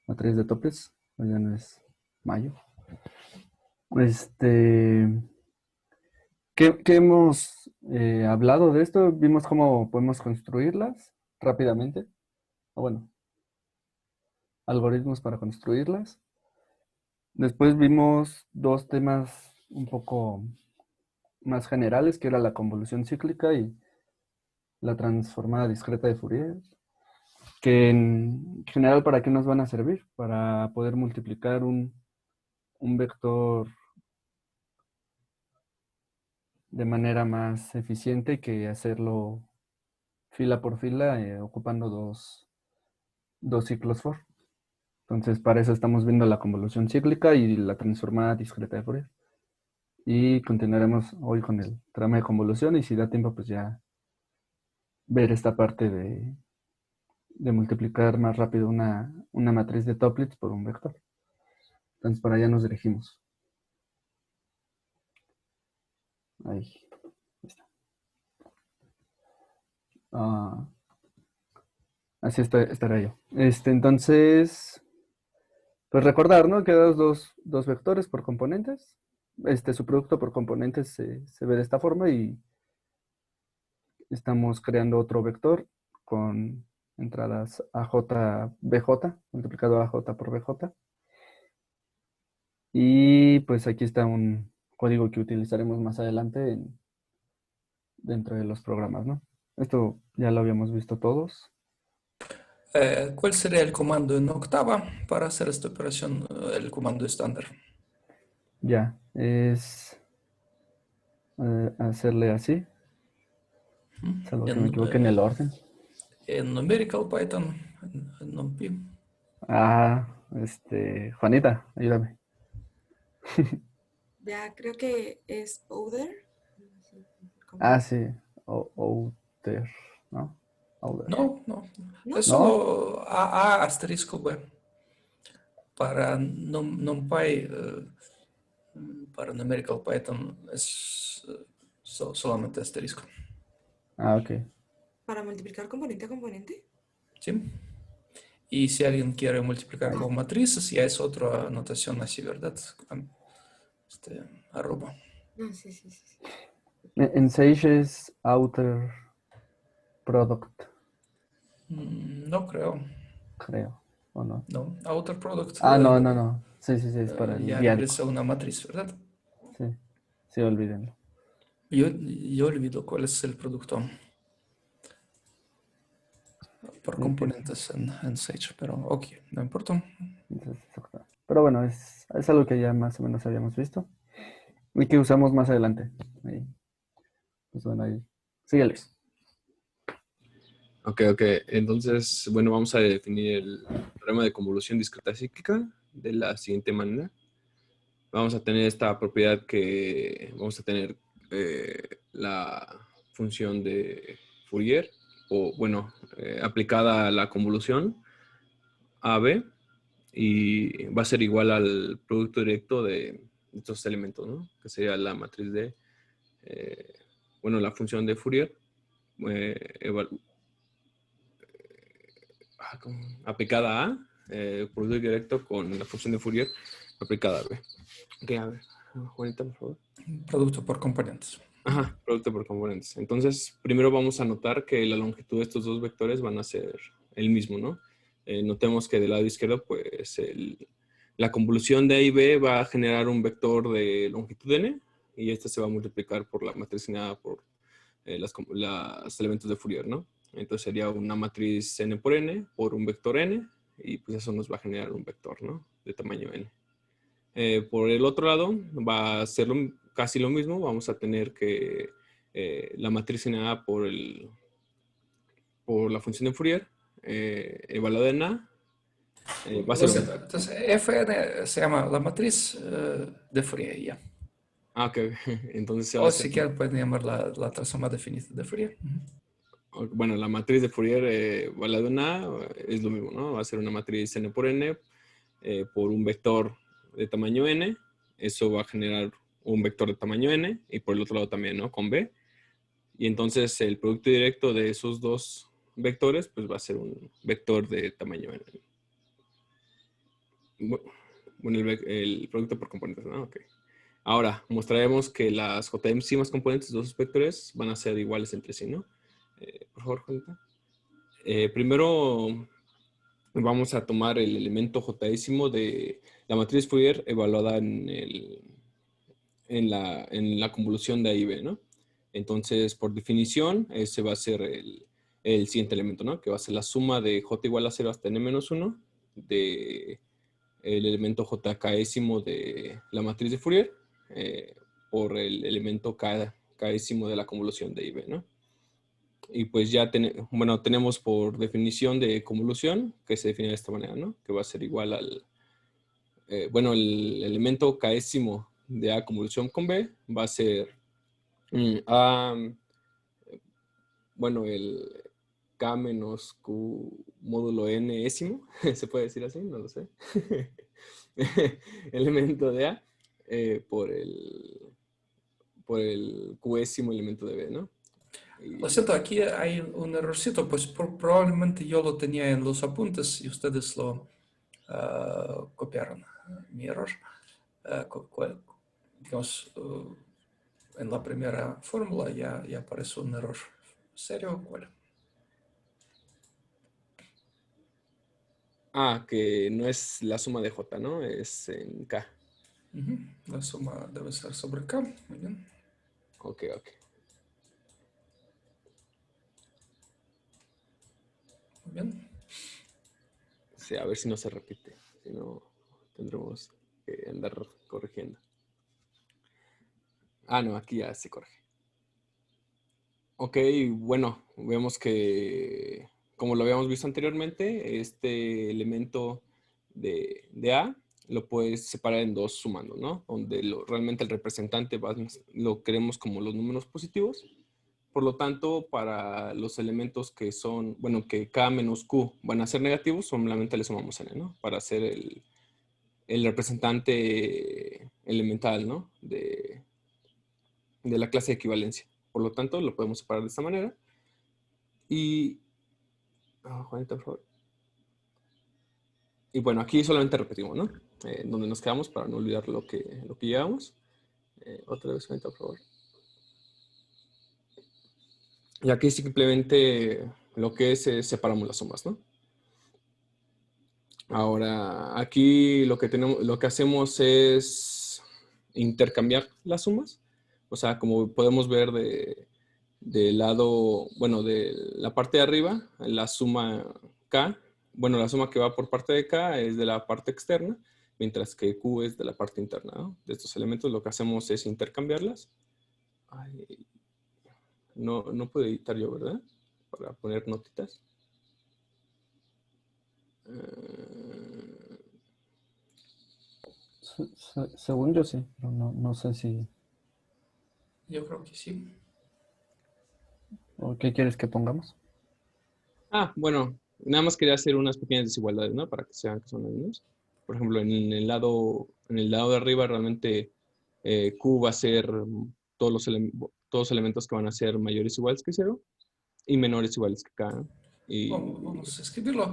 matrices de Toeplitz. Hoy ya no es mayo. ¿Qué hemos hablado de esto? Vimos cómo podemos construirlas rápidamente. O bueno, algoritmos para construirlas. Después vimos dos temas un poco más generales, que era la convolución cíclica y la transformada discreta de Fourier, que en general, ¿para qué nos van a servir? Para poder multiplicar un vector de manera más eficiente que hacerlo fila por fila, ocupando dos ciclos for. Entonces, para eso estamos viendo la convolución cíclica y la transformada discreta de Fourier. Y continuaremos hoy con el trama de convolución, y si da tiempo, pues ya ver esta parte de multiplicar más rápido una matriz de Toeplitz por un vector. Entonces, para allá nos dirigimos. Ahí está. Así estará yo. Entonces, pues recordar, ¿no? Que dos vectores por componentes. Su producto por componentes se ve de esta forma, y estamos creando otro vector con entradas AJ, BJ, multiplicado AJ por BJ. Y pues aquí está un código que utilizaremos más adelante dentro de los programas, ¿no? Esto ya lo habíamos visto todos. ¿Cuál sería el comando en Octava para hacer esta operación? El comando estándar. Ya, es hacerle así. Salvo que me equivoque en el orden. En Numerical Python, en NumPy. Juanita, ayúdame. Ya creo que es Other. Sí, Outer, ¿no? Outer. No, ¿No? es solo A asterisco B. Para NumPy, para Numerical Python es solamente asterisco. Ok. ¿Para multiplicar componente a componente? ¿Sí? Y si alguien quiere multiplicar con matrices, ya es otra notación así, ¿verdad? Arroba. No, sí. En Sage es outer product, No creo. ¿o no? No, outer product. No. Sí, es para el Ya diálogo. regresa una matriz, ¿verdad? Sí, olvídenlo. Yo olvido cuál es el producto por componentes en Sage, pero ok, no importa. Pero bueno, es algo que ya más o menos habíamos visto y que usamos más adelante. Pues bueno, ahí. Sigue, Luis. Ok. Entonces, bueno, vamos a definir el teorema de convolución discreta cíclica de la siguiente manera. Vamos a tener esta propiedad que vamos a tener la función de Fourier, o bueno, aplicada a la convolución AB, y va a ser igual al producto directo de estos elementos, ¿no? Que sería la matriz de, la función de Fourier aplicada a, producto directo con la función de Fourier aplicada a B. Ok, a ver, Juanita, por favor. Producto por componentes. Ajá, producto por componentes. Entonces, primero vamos a notar que la longitud de estos dos vectores van a ser el mismo, ¿no? Notemos que del lado izquierdo, pues, la convolución de A y B va a generar un vector de longitud n, y este se va a multiplicar por la matriz nada por los elementos de Fourier, ¿no? Entonces sería una matriz n por n por un vector n, y pues eso nos va a generar un vector, ¿no? De tamaño n. Por el otro lado, va a ser casi lo mismo. Vamos a tener que la matriz nada por la función de Fourier evaluada en A. Va a ser entonces, Fn se llama la matriz de Fourier, ya. ok. Entonces O si quieren pueden llamar la transformada definida de Fourier. Bueno, la matriz de Fourier evaluada en A es lo mismo, ¿no? Va a ser una matriz n por n por un vector de tamaño n. Eso va a generar un vector de tamaño n, y por el otro lado también, ¿no? Con b. Y entonces el producto directo de esos dos vectores pues va a ser un vector de tamaño n. Bueno, el producto por componentes, ¿no? Ok. Ahora, mostraremos que las jmísimas componentes de esos vectores van a ser iguales entre sí, ¿no? Por favor, Juanita. Primero vamos a tomar el elemento jésimo de la matriz Fourier evaluada en la convolución de A y B, ¿no? Entonces, por definición, ese va a ser el siguiente elemento, ¿no? Que va a ser la suma de j igual a 0 hasta n-1 de el elemento jkésimo de la matriz de Fourier por el elemento k késimo de la convolución de I, B, ¿no? Y pues ya tenemos por definición de convolución, que se define de esta manera, ¿no? Que va a ser igual al, el elemento késimo de A convolución con B va a ser A, el K menos Q módulo N-ésimo, se puede decir así, no lo sé. Elemento de A por el Q-ésimo elemento de B, ¿no? Lo siento, aquí hay un errorcito, pues probablemente yo lo tenía en los apuntes y ustedes lo copiaron. Mi error. Digamos, en la primera fórmula ya aparece un error serio. ¿Cuál? Que no es la suma de J, ¿no? Es en K. La suma debe ser sobre K. Muy bien. Ok. Muy bien. Sí, a ver si no se repite. Si no, tendremos que andar corrigiendo. No, aquí ya se corrige. Ok, bueno, vemos que, como lo habíamos visto anteriormente, este elemento de A lo puedes separar en dos sumando, ¿no? Donde realmente el representante lo queremos como los números positivos. Por lo tanto, para los elementos que son, que K menos Q van a ser negativos, solamente le sumamos N, ¿no? Para hacer el representante elemental, ¿no? De la clase de equivalencia. Por lo tanto, lo podemos separar de esta manera. Y, Juanita, por favor. Y bueno, aquí solamente repetimos, ¿no? Donde nos quedamos para no olvidar lo que llevamos. Otra vez, Juanita, por favor. Y aquí simplemente lo que es separamos las sumas, ¿no? Ahora, aquí lo que hacemos es intercambiar las sumas. O sea, como podemos ver del lado, de la parte de arriba, la suma K, la suma que va por parte de K es de la parte externa, mientras que Q es de la parte interna, ¿no? De estos elementos lo que hacemos es intercambiarlas. No puedo editar yo, ¿verdad? Para poner notitas. Según yo sí, pero no sé si... Yo creo que sí. ¿O qué quieres que pongamos? Nada más quería hacer unas pequeñas desigualdades, ¿no? Para que se vean que son las mismas. Por ejemplo, en el lado de arriba realmente Q va a ser todos los elementos que van a ser mayores o iguales que 0 y menores o iguales que K, ¿no? Vamos a escribirlo.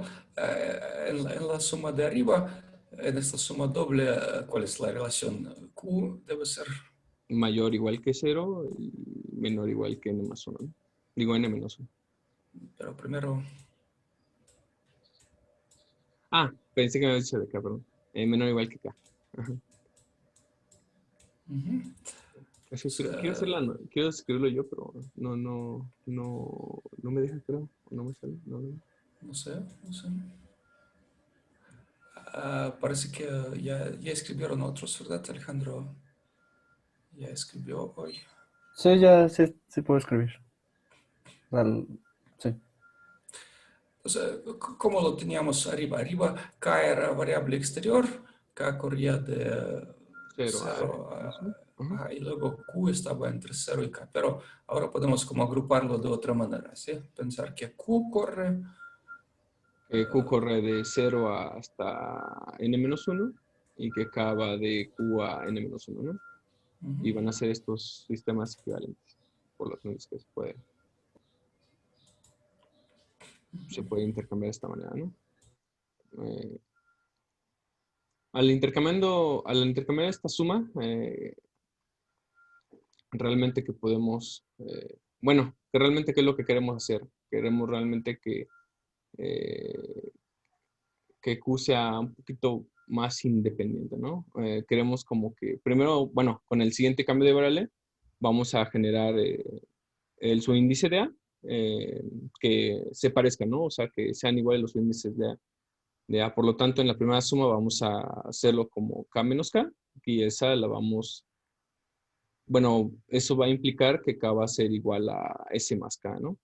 En la suma de arriba, en esta suma doble, ¿cuál es la relación? Q debe ser mayor o igual que 0 y menor o igual que N más 1, ¿no? Digo N menos 1. Pero primero... Pensé que me había dicho de K, perdón. Menor o igual que K. Ajá. Quiero escribirlo yo, pero no me deja, creo. No me sale. No sé. Parece que ya escribieron otros, ¿verdad, Alejandro? Ya escribió hoy. Sí, ya sí puedo escribir. Sí. Entonces, ¿cómo lo teníamos arriba? Arriba K era variable exterior, K corría de 0 a y luego Q estaba entre 0 y K. Pero ahora podemos como agruparlo de otra manera, ¿sí? Pensar que Q corre... Q corre de 0 hasta N-1 y que K va de Q a N-1, ¿no? Y van a ser estos sistemas equivalentes, por lo tanto que se puede intercambiar de esta manera, ¿no? Al intercambiar esta suma, realmente que podemos, que realmente qué es lo que queremos hacer. Queremos realmente que Q sea un poquito más independiente, ¿no? Queremos como que, primero, con el siguiente cambio de variable, vamos a generar el subíndice de A, que se parezca, ¿no? O sea, que sean iguales los subíndices de A. Por lo tanto, en la primera suma vamos a hacerlo como K menos K, y esa la vamos bueno, eso va a implicar que K va a ser igual a S más K, ¿no?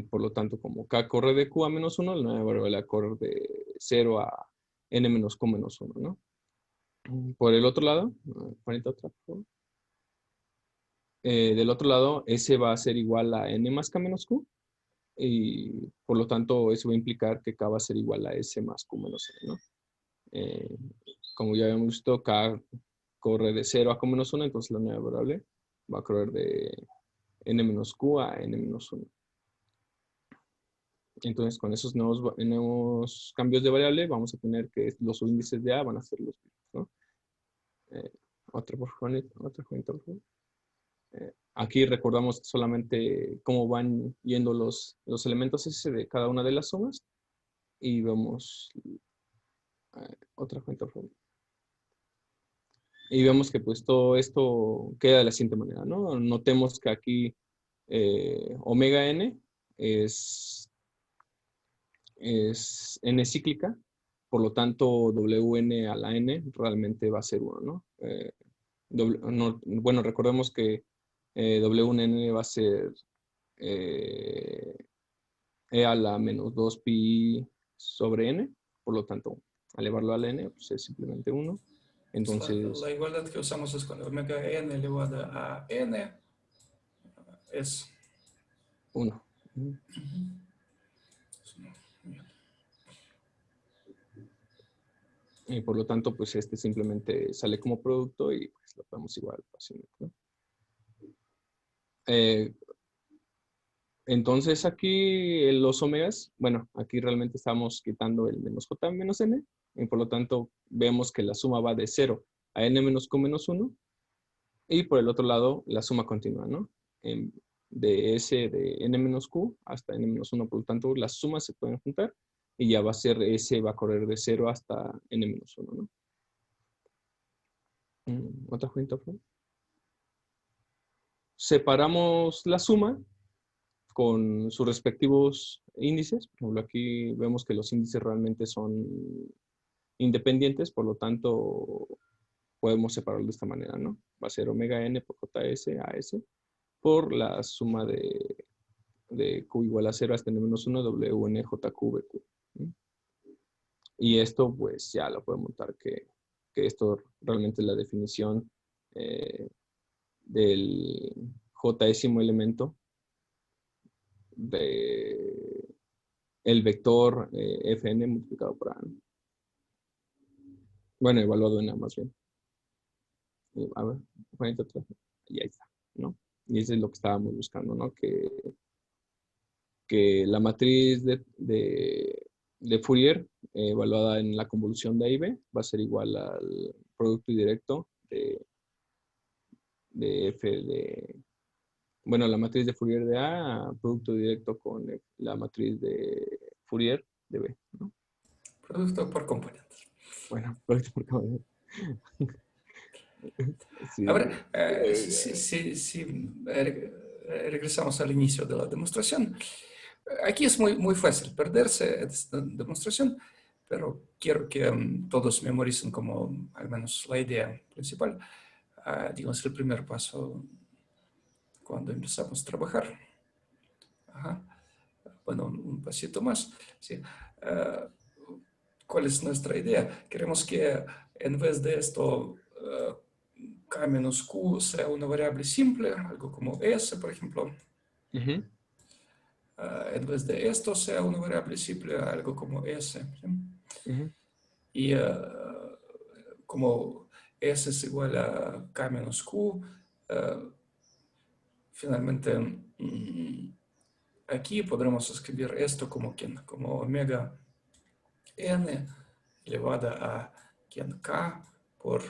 Por lo tanto, como K corre de Q a menos 1, la nueva variable corre de 0 a N menos Q menos 1, ¿no? Por el otro lado, Juanita, otra, por favor. Del otro lado, S va a ser igual a N más K menos Q. Y por lo tanto, eso va a implicar que K va a ser igual a S más Q menos N, ¿no? Como ya habíamos visto, K corre de 0 a Q menos 1, entonces la nueva variable va a correr de N menos Q a N menos 1. Entonces, con esos nuevos cambios de variable, vamos a tener que los subíndices de A van a ser los mismos, ¿no? Otra por favor, por favor. Aquí recordamos solamente cómo van yendo los elementos S de cada una de las sumas. Y vemos otra cuenta, por favor. Y vemos que pues todo esto queda de la siguiente manera, ¿no? Notemos que aquí omega n es n cíclica, por lo tanto wn a la n realmente va a ser 1, ¿no? Bueno, recordemos que wn va a ser e a la menos 2 pi sobre n, por lo tanto, al elevarlo a la n, pues es simplemente 1. Entonces, La igualdad que usamos es con omega n elevada a n es 1. Y por lo tanto, pues este simplemente sale como producto y pues lo podemos igual fácilmente, ¿no? Entonces aquí los omegas, bueno, aquí realmente estamos quitando el menos j menos n, y por lo tanto vemos que la suma va de 0 a n menos q menos 1, y por el otro lado la suma continúa, ¿no? De s de n menos q hasta n menos 1, por lo tanto las sumas se pueden juntar, y ya va a ser s, va a correr de 0 hasta n menos 1, ¿no? Otra cuenta, por favor. Separamos la suma con sus respectivos índices. Por ejemplo, aquí vemos que los índices realmente son independientes, por lo tanto, podemos separarlo de esta manera, ¿no? Va a ser omega n por js a s por la suma de q igual a 0 hasta n menos 1 wn jq bq. Y esto, pues, ya lo podemos montar que esto realmente es la definición del jésimo elemento de el vector fn multiplicado por a. Bueno, evaluado en a más bien. A ver, y ahí está, ¿no? Y eso es lo que estábamos buscando, ¿no? Que la matriz de Fourier evaluada en la convolución de A y B va a ser igual al producto indirecto de f de... Bueno, la matriz de Fourier de A, producto directo con la matriz de Fourier de B, ¿no? Producto por componentes. Bueno, producto por componentes. Sí. A ver, regresamos al inicio de la demostración. Aquí es muy fácil perderse en esta demostración, pero quiero que todos memoricen como al menos la idea principal. Digamos, el primer paso cuando empezamos a trabajar. Ajá. Bueno, un pasito más. Sí. ¿Cuál es nuestra idea? Queremos que en vez de esto, k menos q sea una variable simple, algo como s, por ejemplo. En vez de esto sea una variable simple, algo como s. ¿Sí? Y como s es igual a k menos q, finalmente aquí podremos escribir esto como omega n elevada a k por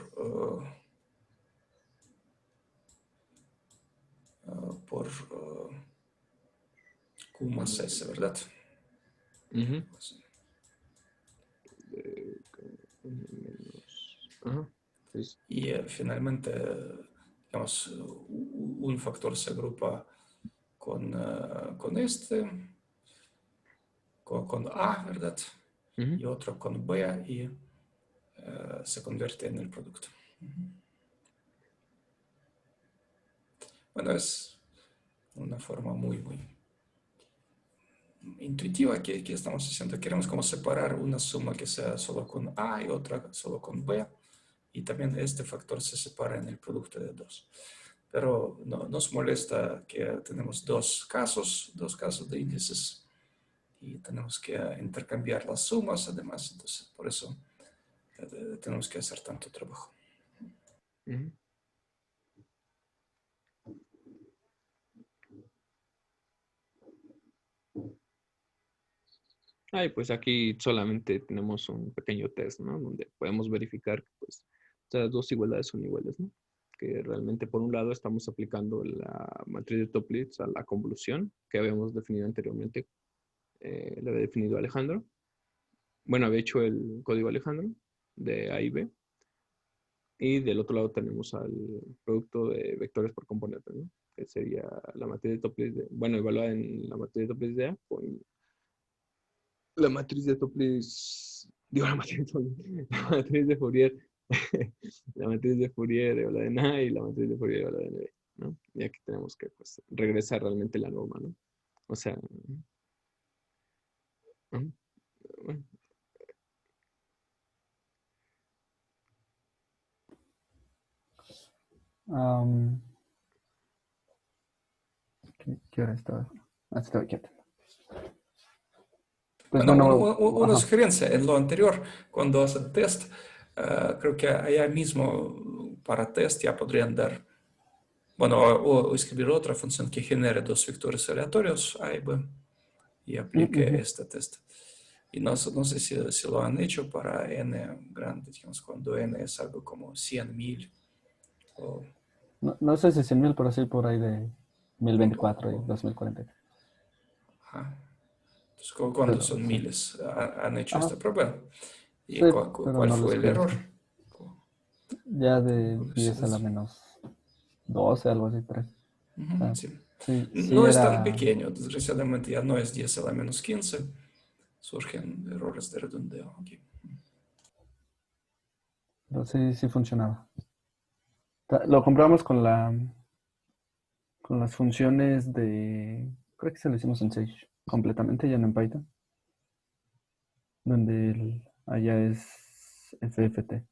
q más s, ¿verdad? Y finalmente, digamos, un factor se agrupa con este, con A, ¿verdad? Y otro con B y se convierte en el producto. Bueno, es una forma muy intuitiva que estamos haciendo. Queremos como separar una suma que sea solo con A y otra solo con B. Y también este factor se separa en el producto de 2. Pero no, nos molesta que tenemos dos casos de índices y tenemos que intercambiar las sumas además. Entonces, por eso tenemos que hacer tanto trabajo. Y pues aquí solamente tenemos un pequeño test, ¿no? Donde podemos verificar que pues las dos igualdades son iguales, ¿no? Que realmente por un lado estamos aplicando la matriz de Toeplitz a la convolución que habíamos definido anteriormente. Lo había definido Alejandro. Bueno, había hecho el código Alejandro de A y B. Y del otro lado tenemos al producto de vectores por componente, ¿no? Que sería la matriz de Toeplitz, bueno, evaluada en la matriz de Toeplitz de A con la matriz de Toeplitz, digo la matriz de Fourier, la matriz de Fourier evaluada en A y la matriz de Fourier evaluada en B, ¿no? Y aquí tenemos que pues, regresar realmente la norma, ¿no? O sea, bueno. ¿Qué hora estaba? Estaba quieto. Pues Bueno, bueno, una ajá. sugerencia en lo anterior, cuando hacen test, creo que allá mismo para test ya podrían dar, bueno, o escribir otra función que genere dos vectores aleatorios, A y B, y aplique este test. Y no sé si lo han hecho para n grande, digamos, cuando n es algo como 100.000. O... No sé si 100.000, pero sí por ahí de 1024 y 2040. Ajá. Entonces, ¿cuántos son sí. miles? Han hecho esta prueba. ¿Y Sí, cuál no fue el error? Ya de 10 a la menos 12, algo así, 3. Sí. Sí, No es tan era... pequeño, desgraciadamente ya no es 10 a la menos 15. Surgen errores de redondeo aquí. Pero sí funcionaba. Lo compramos con las funciones de... Creo que se lo hicimos en Sage completamente, ya no en Python. Donde allá es FFT.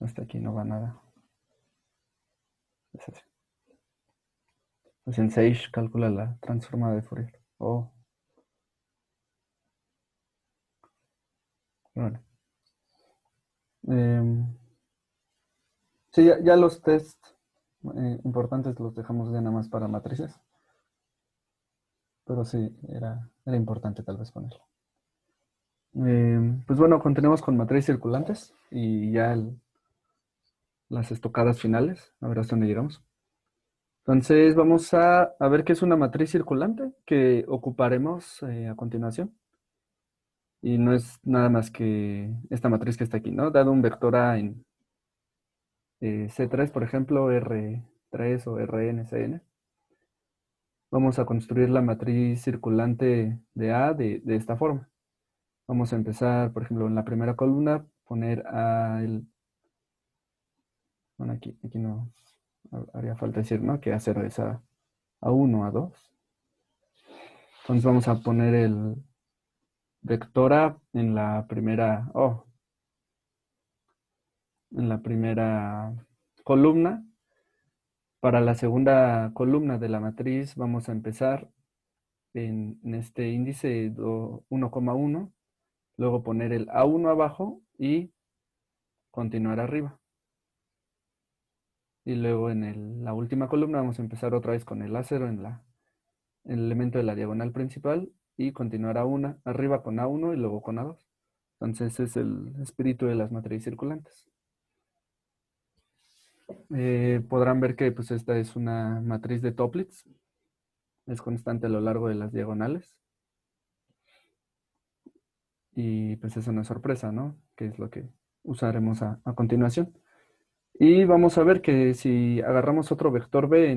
Hasta aquí no va nada. Es así. Pues en Sage calcula la transformada de Fourier. Oh. Bueno. Sí, ya los tests importantes los dejamos ya nada más para matrices. Pero sí, era importante tal vez ponerlo. Pues bueno, continuamos con matrices circulantes y ya las estocadas finales. A ver hasta dónde llegamos. Entonces vamos a ver qué es una matriz circulante que ocuparemos a continuación. Y no es nada más que esta matriz que está aquí, ¿no? Dado un vector A en C3, por ejemplo, R3 o RNCN. Vamos a construir la matriz circulante de A de esta forma. Vamos a empezar, por ejemplo, en la primera columna, poner bueno, aquí no haría falta decir, ¿no? Que A0 es A1, A2. Entonces vamos a poner el vector A en la primera, en la primera columna. Para la segunda columna de la matriz vamos a empezar en este índice 1,1, luego poner el A1 abajo y continuar arriba. Y luego en la última columna vamos a empezar otra vez con el A0 en el elemento de la diagonal principal y continuar arriba con A1 y luego con A2. Entonces ese es el espíritu de las matrices circulantes. Podrán ver que pues, esta es una matriz de Toeplitz. Es constante a lo largo de las diagonales. Y pues es una sorpresa, ¿no? Que es lo que usaremos a continuación. Y vamos a ver que si agarramos otro vector B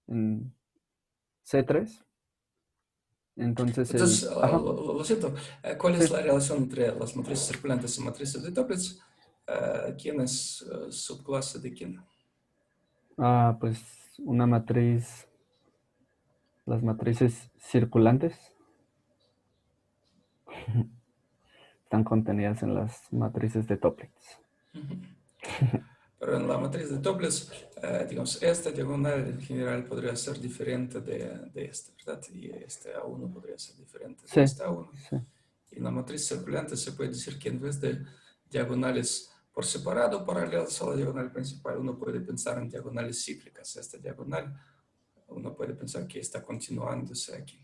en C3, entonces lo siento, ¿cuál es la relación entre las matrices circulantes y matrices de Toeplitz? ¿Quién es subclase de quién? Pues una matriz, las matrices circulantes están contenidas en las matrices de Toeplitz. Pero en la matriz de Toeplitz, digamos, esta diagonal en general podría ser diferente de esta, ¿verdad? Y este A1 podría ser diferente de Sí, este A1. sí. Y en la matriz circulante se puede decir que en vez de diagonales por separado paralelas a la diagonal principal, uno puede pensar en diagonales cíclicas. Esta diagonal, uno puede pensar que está continuándose aquí.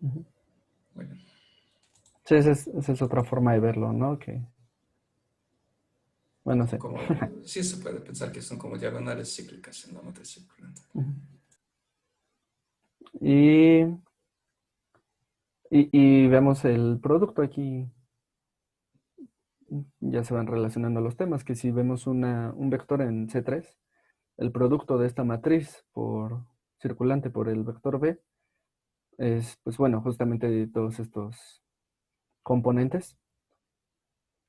Ujú. Muy bien. Sí, esa es otra forma de verlo, ¿no? Que, bueno, sí. Sí se puede pensar que son como diagonales cíclicas en la matriz circulante. Ujú. Y vemos el producto aquí. Ya se van relacionando los temas, que si vemos un vector en C3, el producto de esta matriz circulante por el vector B es, pues bueno, justamente todos estos componentes,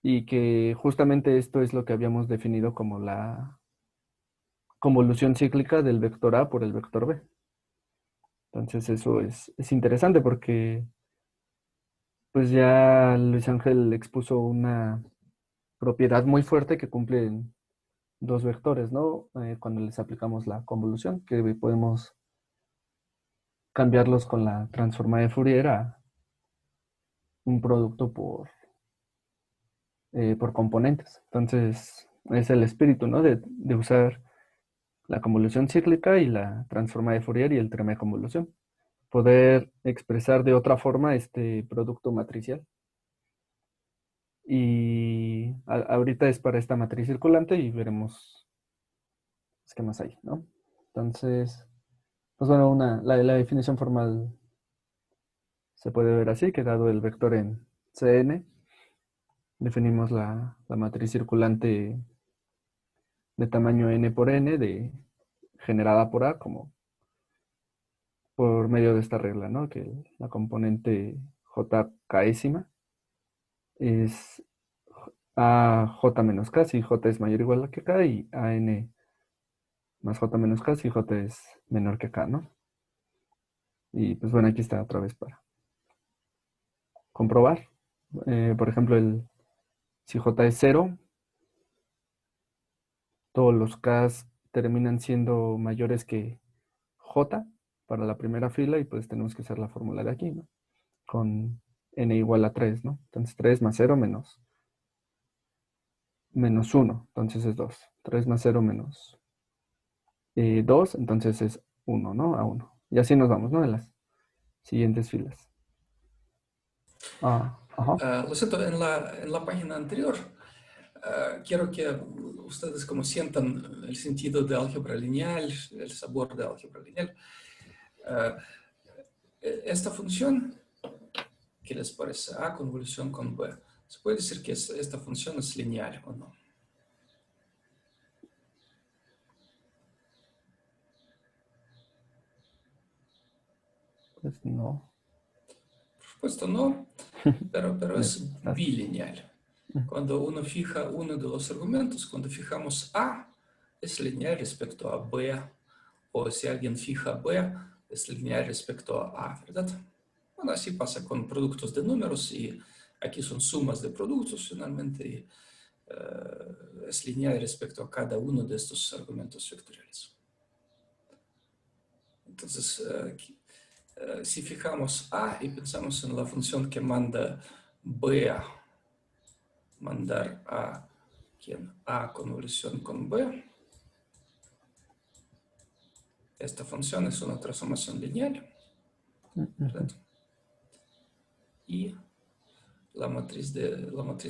y que justamente esto es lo que habíamos definido como la convolución cíclica del vector A por el vector B. Entonces eso es interesante porque pues ya Luis Ángel expuso una propiedad muy fuerte que cumplen dos vectores, ¿no? Cuando les aplicamos la convolución, que podemos cambiarlos con la transformada de Fourier a un producto por componentes. Entonces, es el espíritu, ¿no? De usar la convolución cíclica y la transformada de Fourier y el teorema de convolución. Poder expresar de otra forma este producto matricial. Y ahorita es para esta matriz circulante y veremos qué más hay, ¿no? Entonces, pues bueno, la definición formal se puede ver así, que dado el vector en Cn, definimos la matriz circulante de tamaño n por n, generada por A, como por medio de esta regla, ¿no? Que la componente jkésima es a j menos k si j es mayor o igual a que k, y a n más j menos k si j es menor que k, ¿no? Y pues bueno, aquí está otra vez para comprobar. Por ejemplo, si j es 0, todos los k terminan siendo mayores que j para la primera fila, y pues tenemos que usar la fórmula de aquí, ¿no? Con n igual a 3, ¿no? Entonces 3 más 0 menos 1, entonces es 2. 3 más 0 menos 2, entonces es 1, ¿no? A 1. Y así nos vamos, ¿no? En las siguientes filas. Ajá. Lo siento, en la página anterior, quiero que ustedes como sientan el sentido de álgebra lineal, el sabor de álgebra lineal. Esta función, ¿qué les parece? A convolución con B. ¿Se puede decir que esta función es lineal o no? Pues no. Por supuesto no, pero es bilineal. Cuando uno fija uno de los argumentos, cuando fijamos A, es lineal respecto a B, o si alguien fija B, es lineal respecto a A, ¿verdad? Bueno, así pasa con productos de números, y aquí son sumas de productos finalmente, y es lineal respecto a cada uno de estos argumentos vectoriales. Entonces, si fijamos A y pensamos en la función que manda B a mandar a A convolución con B, esta función es una transformación lineal, ¿verdad? Y la matriz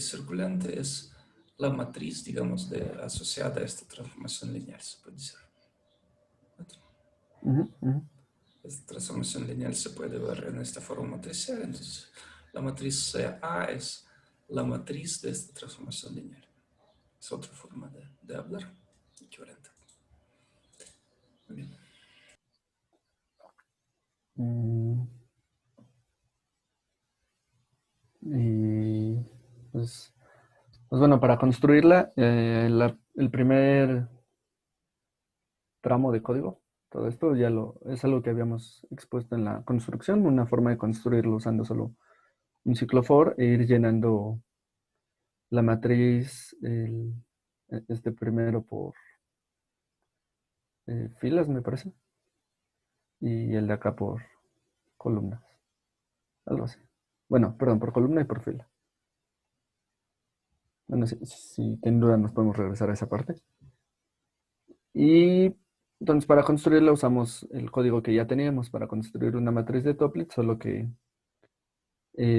circulante es la matriz, digamos, asociada a esta transformación lineal, se puede decir. Esta transformación lineal se puede ver en esta forma matricial. Entonces, la matriz A es la matriz de esta transformación lineal. Es otra forma de hablar equivalente. Muy bien. Y pues bueno, para construirla, el primer tramo de código. Todo esto es algo que habíamos expuesto en la construcción, una forma de construirlo usando solo un ciclo for e ir llenando la matriz, primero por filas, me parece, y el de acá por columnas, algo así. Bueno, perdón, por columna y por fila. Bueno, si tienen duda nos podemos regresar a esa parte. Y entonces para construirla usamos el código que ya teníamos para construir una matriz de Toeplitz, solo que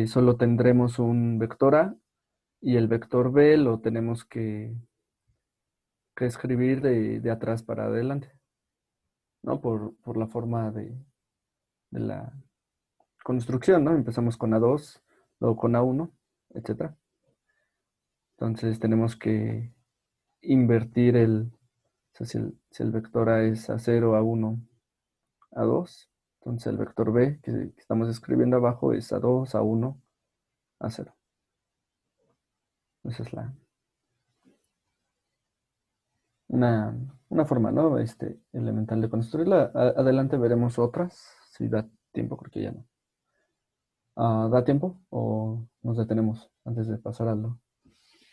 solo tendremos un vector A y el vector B lo tenemos que escribir de atrás para adelante, ¿no? Por la forma de la construcción, ¿no? Empezamos con A2, luego con A1, etc. Entonces tenemos que invertir o sea, si el vector A es A0, A1, A2, entonces el vector B que estamos escribiendo abajo es A2, A1, A0. Esa es una forma, ¿no? Elemental de construirla. Adelante veremos otras, si da tiempo, creo que ya no. ¿Da tiempo o nos detenemos antes de pasar a lo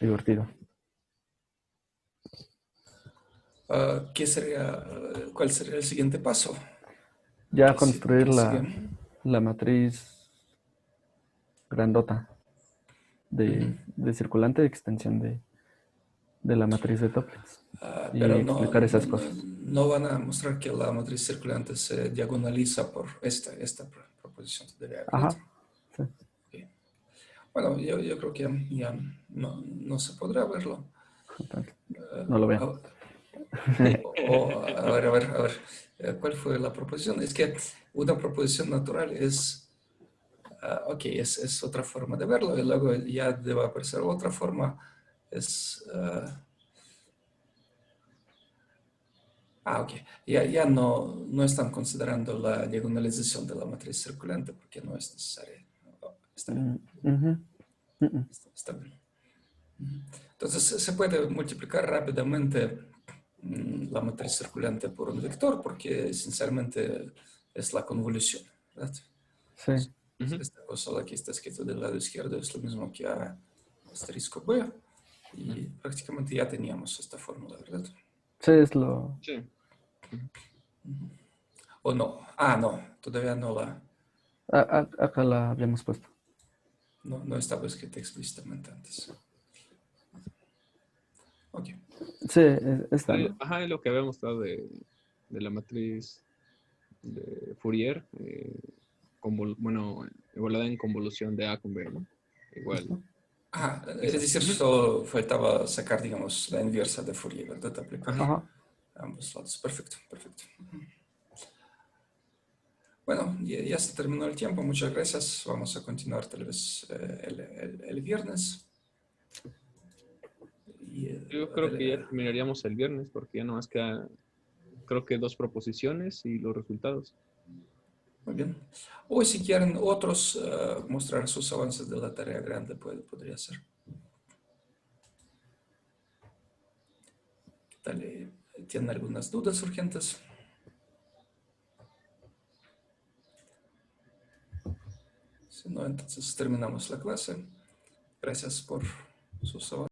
divertido? ¿Cuál sería el siguiente paso? Ya ¿Qué construir sigue? la matriz grandota de circulante de extensión de la matriz de Toeplitz. Y Pero explicar esas cosas. no van a mostrar que la matriz circulante se diagonaliza por esta proposición todavía, ¿verdad? Ajá. Sí. Okay. Bueno, yo creo que ya no se podrá verlo. No lo veo. A ver, ¿cuál fue la proposición? Es que una proposición natural es, ok, es otra forma de verlo, y luego ya debe aparecer otra forma, ok, ya no están considerando la diagonalización de la matriz circulante porque no es necesaria. Está bien. Está bien. Entonces se puede multiplicar rápidamente la matriz circulante por un vector porque esencialmente es la convolución, ¿verdad? Sí. Esta cosa la que está escrito del lado izquierdo es lo mismo que A asterisco B y prácticamente ya teníamos esta fórmula, ¿verdad? Sí, es lo... Sí. ¿O no? No, todavía no la... Acá la habíamos puesto. No estaba escrita explícitamente antes. Ok. Sí, está. Ajá, es lo que habíamos mostrado de la matriz de Fourier, igualada en convolución de A con B, ¿no? Igual. Es decir, solo faltaba sacar, digamos, la inversa de Fourier, ¿verdad? Aplicar ambos lados. Perfecto. Bueno, ya se terminó el tiempo. Muchas gracias. Vamos a continuar tal vez el viernes. Yo creo que ya terminaríamos el viernes porque ya nomás queda, creo que 2 proposiciones y los resultados. Muy bien. O si quieren otros mostrar sus avances de la tarea grande, podría ser. ¿Qué tal? ¿Tienen algunas dudas urgentes? Si no, entonces terminamos la clase. Gracias por sus avances.